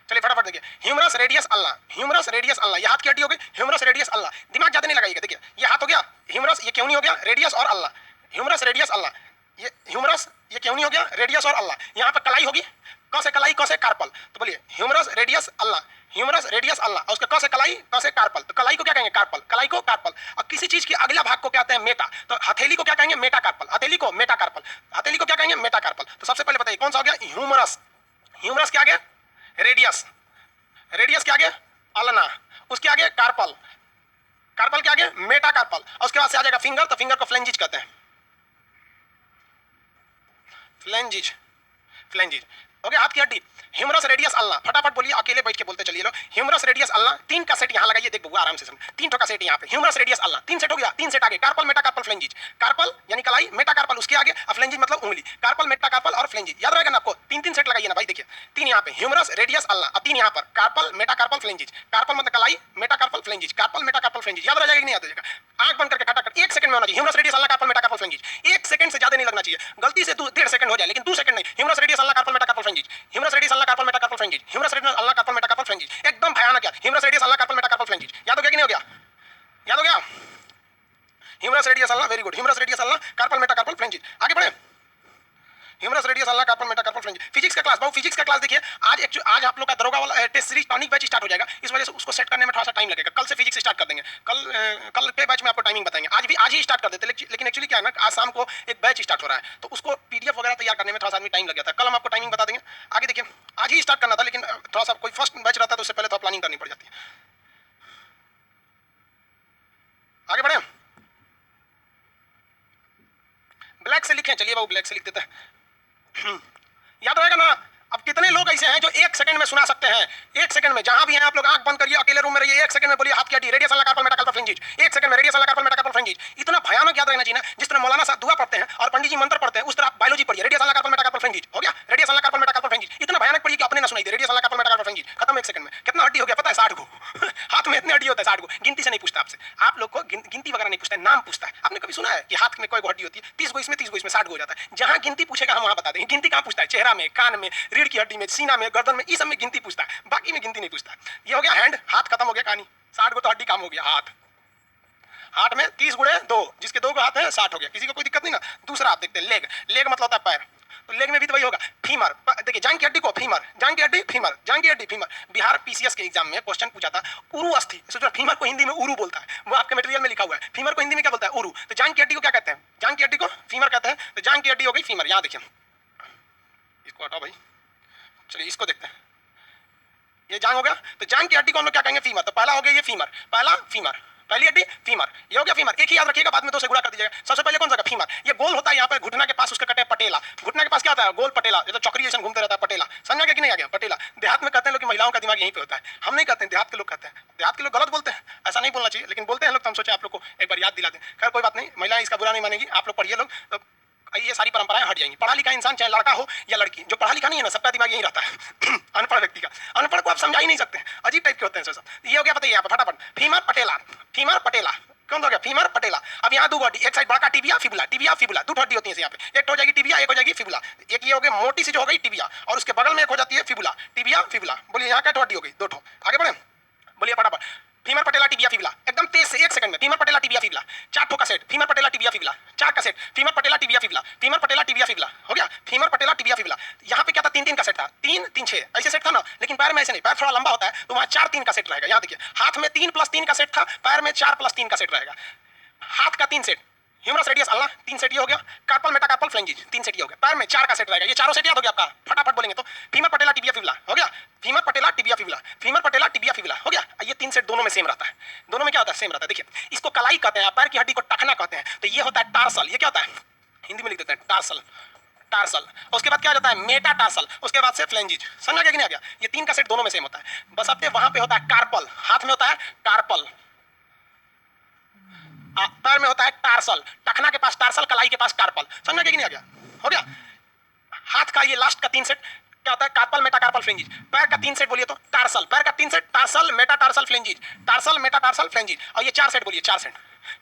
चलिए फटाफट देखिए humerus radius ulna, humerus radius ulna, ये हाथ की हड्डी हो गई ह्यूमरस रेडियस अल्ला, दिमाग ज्यादा नहीं लगाइएगा, देखिए ये हाथ हो गया ह्यूमरस, ये क्यों नहीं हो गया रेडियस और अल्ला, ह्यूमरस रेडियस अल्ला, ये ह्यूमरस ये क्यों नहीं हो गया रेडियस और अल्ला, यहाँ पर कलाई होगी, क से कलाई क से कार्पल, तो बोलिए humerus radius ulna, humerus radius ulna, और उसका क से कलाई क से कार्पल, तो कलाई को क्या कहेंगे कार्पल, कलाई को कार्पल, और किसी चीज के अगला भाग को क्या कहते हैं मेटा, तो हथेली को क्या कहेंगे मेटा कार्पल, हथेली को मेटा कार्पल, हथेली को क्या कहेंगे मेटा कार्पल। तो सबसे पहले बताइए कौन सा हो गया ह्यूमरस, ह्यूमरस क्या गया रेडियस, रेडियस के आगे अल्ना, उसके आगे कार्पल, कार्पल के आगे मेटा कार्पल, और उसके बाद से आ जाएगा फिंगर, तो फिंगर को फ्लेंजिज कहते हैं, फ्लेंजिज, फ्लेंजिज हो गया हाथ की हड्डी। ह्यूमरस रेडियस अल्ना, फटाफट बोलिए अकेले बैठ के बोलते चलिए लोग, ह्यूमरस रेडियस अल्ना, तीन का सेट यहाँ लगाइए, देख बबुआ आराम से समझ, तीन का सेट यहाँ पे ह्यूमरस रेडियस अल्ना, तीन सेट हो गया, तीन सेट आगे carpel metacarpal phalanges, carpel यानी कलाई, मेटा कार्पल उसके आगे, और फ्लेंजिज मतलब उंगली, कार्पल मेटा कार्पल और फ्लेंजिज, याद रहेगा ना आपको, तीन तीन सेट लगाइए ना भाई, देखिए तीन यहाँ पे ह्यूमरस रेडियस अल्ना, अब तीन यहाँ पर carpal metacarpal phalanges, carpal मतलब कलाई, metacarpal phalanges, carpal metacarpal phalanges, याद रह जाएगा कि नहीं याद रहेगा, आंख बंद करके खटाखट 1 सेकंड में होना चाहिए, humerus radius ulna carpal metacarpal phalanges, 1 second से ज्यादा नहीं लगना चाहिए, गलती से 1.5 सेकंड हो जाए लेकिन 2 सेकंड नहीं, humerus radius ulna carpal metacarpal phalanges, humerus radius ulna carpal metacarpal phalanges, humerus radius ulna carpal metacarpal phalanges, एकदम भयानक यार, humerus radius ulna carpal metacarpal phalanges, याद हो गया कि नहीं हो गया, याद हो गया, humerus radius ulna, very good, humerus radius ulna carpal metacarpal phalanges, आगे बढ़े, humerus radius ulna carpal metacarpal phalanges. Physics का क्लास, बहुत फिजिक्स का क्लास देखिए, आज आप लोग का दरोगा वाला test series tonic batch start हो जाएगा, इस वजह से उसको सेट करने में थोड़ा सा टाइम लगेगा, कल से फिजिक्स स्टार्ट कर देंगे, कल के बैच में आपको टाइमिंग बताएंगे, आज ही स्टार्ट कर देते, लेकिन एक्चुअली क्या है ना, आज शाम को एक बैच स्टार्ट हो रहा है, तो उसको पीडीएफ वगैरह तैयार करने में थोड़ा सा आदमी टाइम लग जाता है, कल हम आपको टाइमिंग बता देंगे। आगे देखिए आज ही स्टार्ट करना था, लेकिन थोड़ा सा कोई फर्स्ट बैच रहता है तो उससे पहले थोड़ा प्लानिंग करनी पड़ जाती है। आगे बढ़े, ब्लैक से लिखें, चलिए बाबू ब्लैक से लिख देते हैं, याद रहेगा ना। अब कितने लोग ऐसे हैं जो 1 सेकंड में सुना सकते हैं, 1 सेकंड में, जहां भी हैं आप लोग आंख बंद करिए, अकेले रूम में रहिए, 1 सेकंड में बोलिए हाथ की हड्डी radius ulna carpal metacarpal phalanges, 1 second में radius ulna carpal metacarpal phalanges, इतना भयानक याद रहना चाहिए ना, जिस तरह मौलाना साहब दुआ पढ़ते हैं और पंडित जी मंत्र पढ़ते हैं, उस तरह आप बायोलॉजी पढ़िए, radius ulna carpal metacarpal phalanges हो गया, radius ulna carpal metacarpal phalanges, इतना भयानक पढ़िए कि अपने ना सुनाई दे, radius ulna carpal metacarpal phalanges, खत्म 1 सेकंड में। कितना हड्डी हो गया पता है 60 गो हाथ में इतने हड्डी होता है 60 गो, गिनती से नहीं पूछता आपसे, आप लोग को गिनती वगैरह नहीं पूछता है, नाम पूछता है। आपने कभी सुना है कि हाथ में कोई हड्डी होती है 30 गो इसमें 30 गो इसमें 60 गो हो जाता है, जहां गिनती पूछेगा हम वहां बता देंगे, गिनती कहां पूछता है, चेहरा में, कान में, रीढ़ की हड्डी में, सीना में, गर्दन में, इस सब में गिनती पूछता है, बाकी में गिनती नहीं पूछता। ये हो गया हैंड, हाथ खत्म हो गया कहानी, 60 गो तो हड्डी काम हो गया, हाथ में 30 गुणे 2, जिसके 2 को हाथ है 60 हो गया, किसी को कोई दिक्कत नहीं ना। दूसरा आप देखते हैं लेग, लेग मतलब होता है पैर, तो लेग में भी तो वही होगा, फीमर, देखिए जांग की हड्डी को फीमर, जांग की हड्डी फीमर, जांग की हड्डी फीमर। बिहार पीसीएस के एग्जाम में क्वेश्चन पूछा था उरु अस्थि, सोचो फीमर को हिंदी में उरु बोलता है, वो आपके मटेरियल में लिखा हुआ है, फीमर को हिंदी में क्या बोलता है उरु, तो जांग की हड्डी को क्या कहते हैं, जांग की हड्डी को फीमर कहते हैं, तो जांग की हड्डी हो गई फीमर। यहाँ देखिए इसको हटाओ भाई, चलिए इसको देखते हैं, ये जांग हो गया, तो जांग की हड्डी को हम लोग क्या कहेंगे फीमर, तो पहला हो गया ये फीमर, पहला फीमर, पहली हड्डी फीमर, ये हो गया फीमर, एक ही याद रखिएगा, बाद में 2 से गुणा कर दीजिएगा। सबसे पहले कौन सा फीमर, ये गोल होता है यहाँ पे घुटना के पास, उसका कहते हैं पटेला, घुटना के पास क्या होता है गोल पटेला, जो चक्री जैसा घूमते रहता है पटेला, समझ गया कि नहीं आ गया पटेला। देहात में कहते हैं लोग कि महिलाओं का दिमाग यहीं पे होता है, हम नहीं कहते हैं, देहात के लोग कहते हैं, देहात के लोग गलत बोलते हैं, ऐसा नहीं बोलना चाहिए, लेकिन बोलते हैं लोग, तो हम सोचे आप लोग को एक बार याद दिला दें। खैर कोई बात नहीं, महिलाएं इसका बुरा नहीं मानेगी, आप लोग पढ़िए लोग, तो ये सारी परंपराएं हट जाएंगी। पढ़ा लिखा इंसान चाहे लड़का हो या लड़की, जो पढ़ा लिखा नहीं है ना, सबका दिमाग यही रहता है अनपढ़ व्यक्ति का, अनपढ़ को आप समझा ही नहीं सकते, अजीब टाइप के होते हैं सब। ये हो गया बताइए यहाँ पे फटाफट, फीमर पटेला, फीमर पटेला कौन हो गया फीमर पटेला। अब यहाँ 2 हड्डी, एक साइड बड़ा टिबिया फिबुला, टिबिया फिबुला 2 हड्डी होती है यहाँ पे, एक हो जाएगी टिबिया, एक हो जाएगी फिबुला, एक ये हो गई मोटी सी जो हो गई टिबिया, और उसके बगल में एक हो जाती है फिबुला, टिबिया फिबुला। बोलिए यहाँ क्या हड्डी हो गई 2 ठो। आगे बढ़े, बोलिए फटाफट, फीमर पटेला टिबिया फिबुला, एकदम तेज से 1 सेकंड में फीमर पटेला टिबिया फिबुला 4 ठो का set, femur patella tibia fibula 4 का set, femur patella tibia fibula, femur patella tibia fibula हो गया, फीमर पटेला टिबिया फिबुला। यहाँ पे क्या था, 3-3 का सेट था, 3-3 6 ऐसे सेट था ना, लेकिन पैर में ऐसे नहीं, पैर थोड़ा लंबा होता है तो वहाँ 4-3 का सेट रहेगा। यहाँ देखिए हाथ में 3 + 3 का सेट था, पैर में 4 + 3 का सेट रहेगा। हाथ का 3 set, humerus radius ulna 3 set ये हो गया, कार्पल मेटाकार्पल फ्लेंजिज 3 सेट ये हो गया, पैर में 4 का सेट रहेगा। ये चारों सेट याद हो गया आपका, फटाफट बोलेंगे तो फीमर पटेला टिबिया फिबुला हो गया, femur patella tibia fibula, femur patella tibia fibula हो गया। ये 3 सेट दोनों में सेम रहता है, दोनों में क्या होता है, सेम रहता है। देखिए इसको कलाई कहते हैं, पैर की हड्डी को टखना कहते हैं, तो ये होता है टार्सल। ये क्या होता है, हिंदी में लिख देते हैं टार्सल, टार्सल। उसके बाद क्या हो जाता है, मेटाटार्सल, उसके बाद से फ्लेंजिज। समझ आ गया कि नहीं आ गया, ये 3 का सेट दोनों में सेम होता है। बस अब वहां पे होता है कार्पल, हाथ में होता है कार्पल, पैर में होता है टार्सल, टखना के पास टार्सल, कलाई के पास कार्पल। समझ में आ गया कि नहीं आ गया, हो गया। हाथ का ये लास्ट का 3 सेट क्या होता है, कार्पल मेटाकार्पल फ्लेंजिज। पैर का 3 सेट बोलिए तो टार्सल, पैर का 3 set tarsal metatarsal phalanges, tarsal metatarsal phalanges. और ये 4 सेट बोलिए, 4 set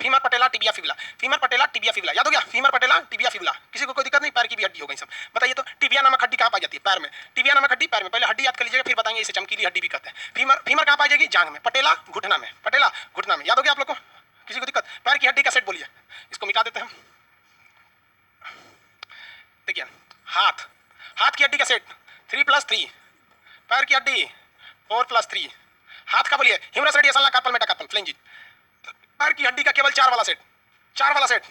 femur patella tibia fibula, femur patella tibia fibula. याद हो गया, फीमर पटेला टिबिया फिबुला। किसी को कोई दिक्कत नहीं, पैर की भी हड्डी हो गई सब। बताइए तो टिबिया नामक हड्डी कहाँ पाई जाती है, पैर में। टिबिया नामक हड्डी पैर में, पहले हड्डी याद कर लीजिएगा, फिर बताएंगे इसे चमकीली हड्डी भी कहते हैं। फीमर, फीमर कहाँ पाई जाएगी, जांघ में। पटेला घुटना में, पटेला घुटना में। याद हो गया आप लोग को, किसी को दिक्कत। पैर की हड्डी का सेट बोलिए, इसको मिटा देते हैं हम। देखिए हाथ, हाथ की हड्डी का सेट 3 + 3, पैर की हड्डी 4 + 3। हाथ का बोलिए humerus radius ulna carpal metacarpal phalanges. पैर की हड्डी का केवल 4 वाला सेट, 4 वाला सेट,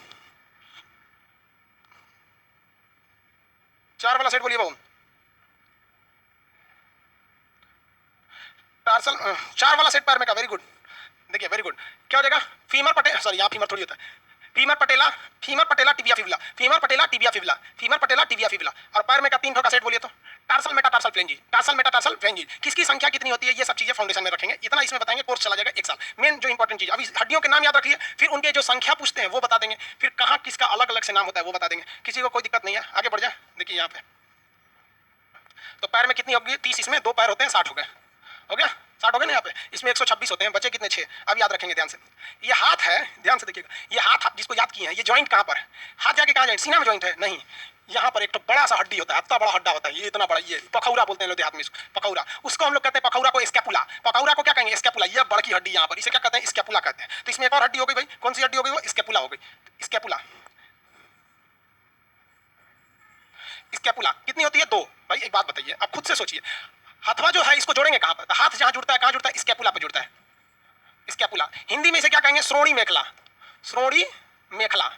4 वाला सेट बोलिए बाबू। टार्सल 4 वाला सेट पैर में का, वेरी गुड। देखिए वेरी गुड, क्या हो जाएगा, फीमर पटेला, सॉरी यहाँ फीमर थोड़ी होता है, फीमर पटेला, femur patella tibia fibula, femur patella tibia fibula, femur patella tibia fibula. और पैर में का 3 ठो का सेट बोलिए तो tarsal metatarsal phalanges, tarsal metatarsal फ्लेंजिज। किसकी संख्या कितनी होती है, ये सब चीजें फाउंडेशन में रखेंगे, इतना इसमें बताएंगे, कोर्स चला जाएगा 1 साल। मेन जो इंपॉर्टेंट चीज, अभी हड्डियों के नाम याद रखिए, फिर उनके जो संख्या पूछते हैं वो बता देंगे, फिर कहाँ किसका अलग अलग से नाम होता है वो बता देंगे। किसी को कोई दिक्कत नहीं है, आगे बढ़ जाए। देखिए यहाँ पे तो पैर में कितनी होगी, 30, इसमें 2 पैर होते हैं, 60 हो गए, हो गया 60 हो गए ना। यहाँ पे इसमें 126 होते हैं, बचे कितने, 6। अब याद रखेंगे ध्यान से। ये हाथ है, ध्यान से देखिएगा, ये हाथ जिसको याद किए हैं, ये जॉइंट कहाँ पर है, हाथ जाके कहाँ जॉइंट, सीना में जॉइंट है, नहीं। यहाँ पर एक तो बड़ा सा हड्डी होता है, इतना बड़ा हड्डा होता है, ये इतना बड़ा, ये पखौरा बोलते हैं लोग देहात में, पखौरा। उसको हम लोग कहते हैं, पखौरा को स्कैपुला, पखौरा को क्या कहेंगे, स्कैपुला। ये बड़की हड्डी यहाँ पर, इसे क्या कहते हैं, स्कैपुला कहते हैं। तो इसमें एक और हड्डी हो गई भाई, कौन सी हड्डी हो गई, वो स्कैपुला हो गई, स्कैपुला। स्कैपुला कितनी होती है, 2। भाई एक बात बताइए, आप खुद से सोचिए, हथवा जो है इसको जोड़ेंगे कहाँ पर, हाथ जहाँ जुड़ता है, कहाँ जुड़ता है, स्कैपुला पर जुड़ता है, स्कैपुला। हिंदी में इसे क्या कहेंगे, श्रोणी मेखला, श्रोणी मेखला,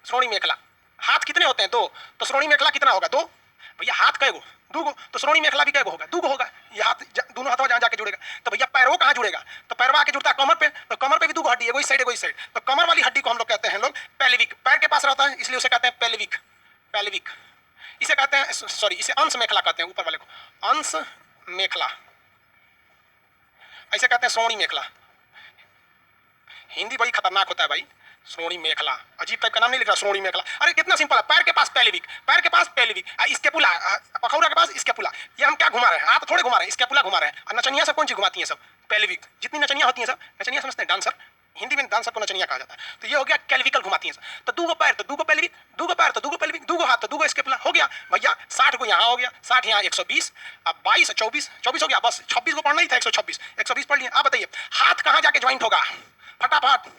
श्रोणी मेखला। हाथ कितने होते हैं, 2, तो श्रोणी मेखला कितना होगा, 2। भैया हाथ कई गो, 2 गो, तो श्रोणी मेखला भी कई गो होगा, 2 गो होगा। ये हाथ दोनों हाथों जहाँ जाके जुड़ेगा, तो भैया पैरों कहाँ जुड़ेगा, तो पैरवा आके जुड़ता है कमर पे, तो कमर पे भी 2 हड्डी, एगो इस साइड एगो इस साइड। तो कमर वाली हड्डी को हम लोग कहते हैं लोग पेल्विक, पैर के पास रहता है इसलिए उसे कहते हैं पेल्विक, पेल्विक। इसे कहते हैं, सॉरी इसे अंश मेखला कहते हैं, ऊपर वाले को अंश मेखला, ऐसे कहते हैं श्रोणी मेखला। हिंदी बड़ी खतरनाक होता है भाई, श्रोणी मेखला, अजीब टाइप का नाम नहीं लिख रहा, श्रोणी मेखला। अरे कितना सिंपल है, पैर के पास पेल्विक, पैर के पास पेल्विक, स्कैपुला, पखौरा के पास स्कैपुला। ये हम क्या घुमा रहे हैं, हाथ थोड़े घुमा रहे हैं, स्कैपुला घुमा रहे हैं। और नचनिया सब कौन चीज घुमाती हैं, सब पेल्विक। जितनी नचनिया होती हैं सब, नचनिया समझते हैं डांसर, हिंदी में डांसर को नचनिया कहा जाता है। तो ये हो गया कैल्विकल घुमाती हैं सब। तो 2 गो पैर तो 2 गो पेल्विक, 2 गो पैर तो 2 गो पेल्विक, 2 गो हाथ तो 2 गो स्कैपुला, हो गया भैया। 60 को यहाँ हो गया, 60 यहाँ 120, अब 22 24 24 हो गया, बस 26 को पढ़ना ही था, 126 120 पढ़ लिया। आप बताइए हाथ कहाँ जाके ज्वाइंट होगा, फटाफट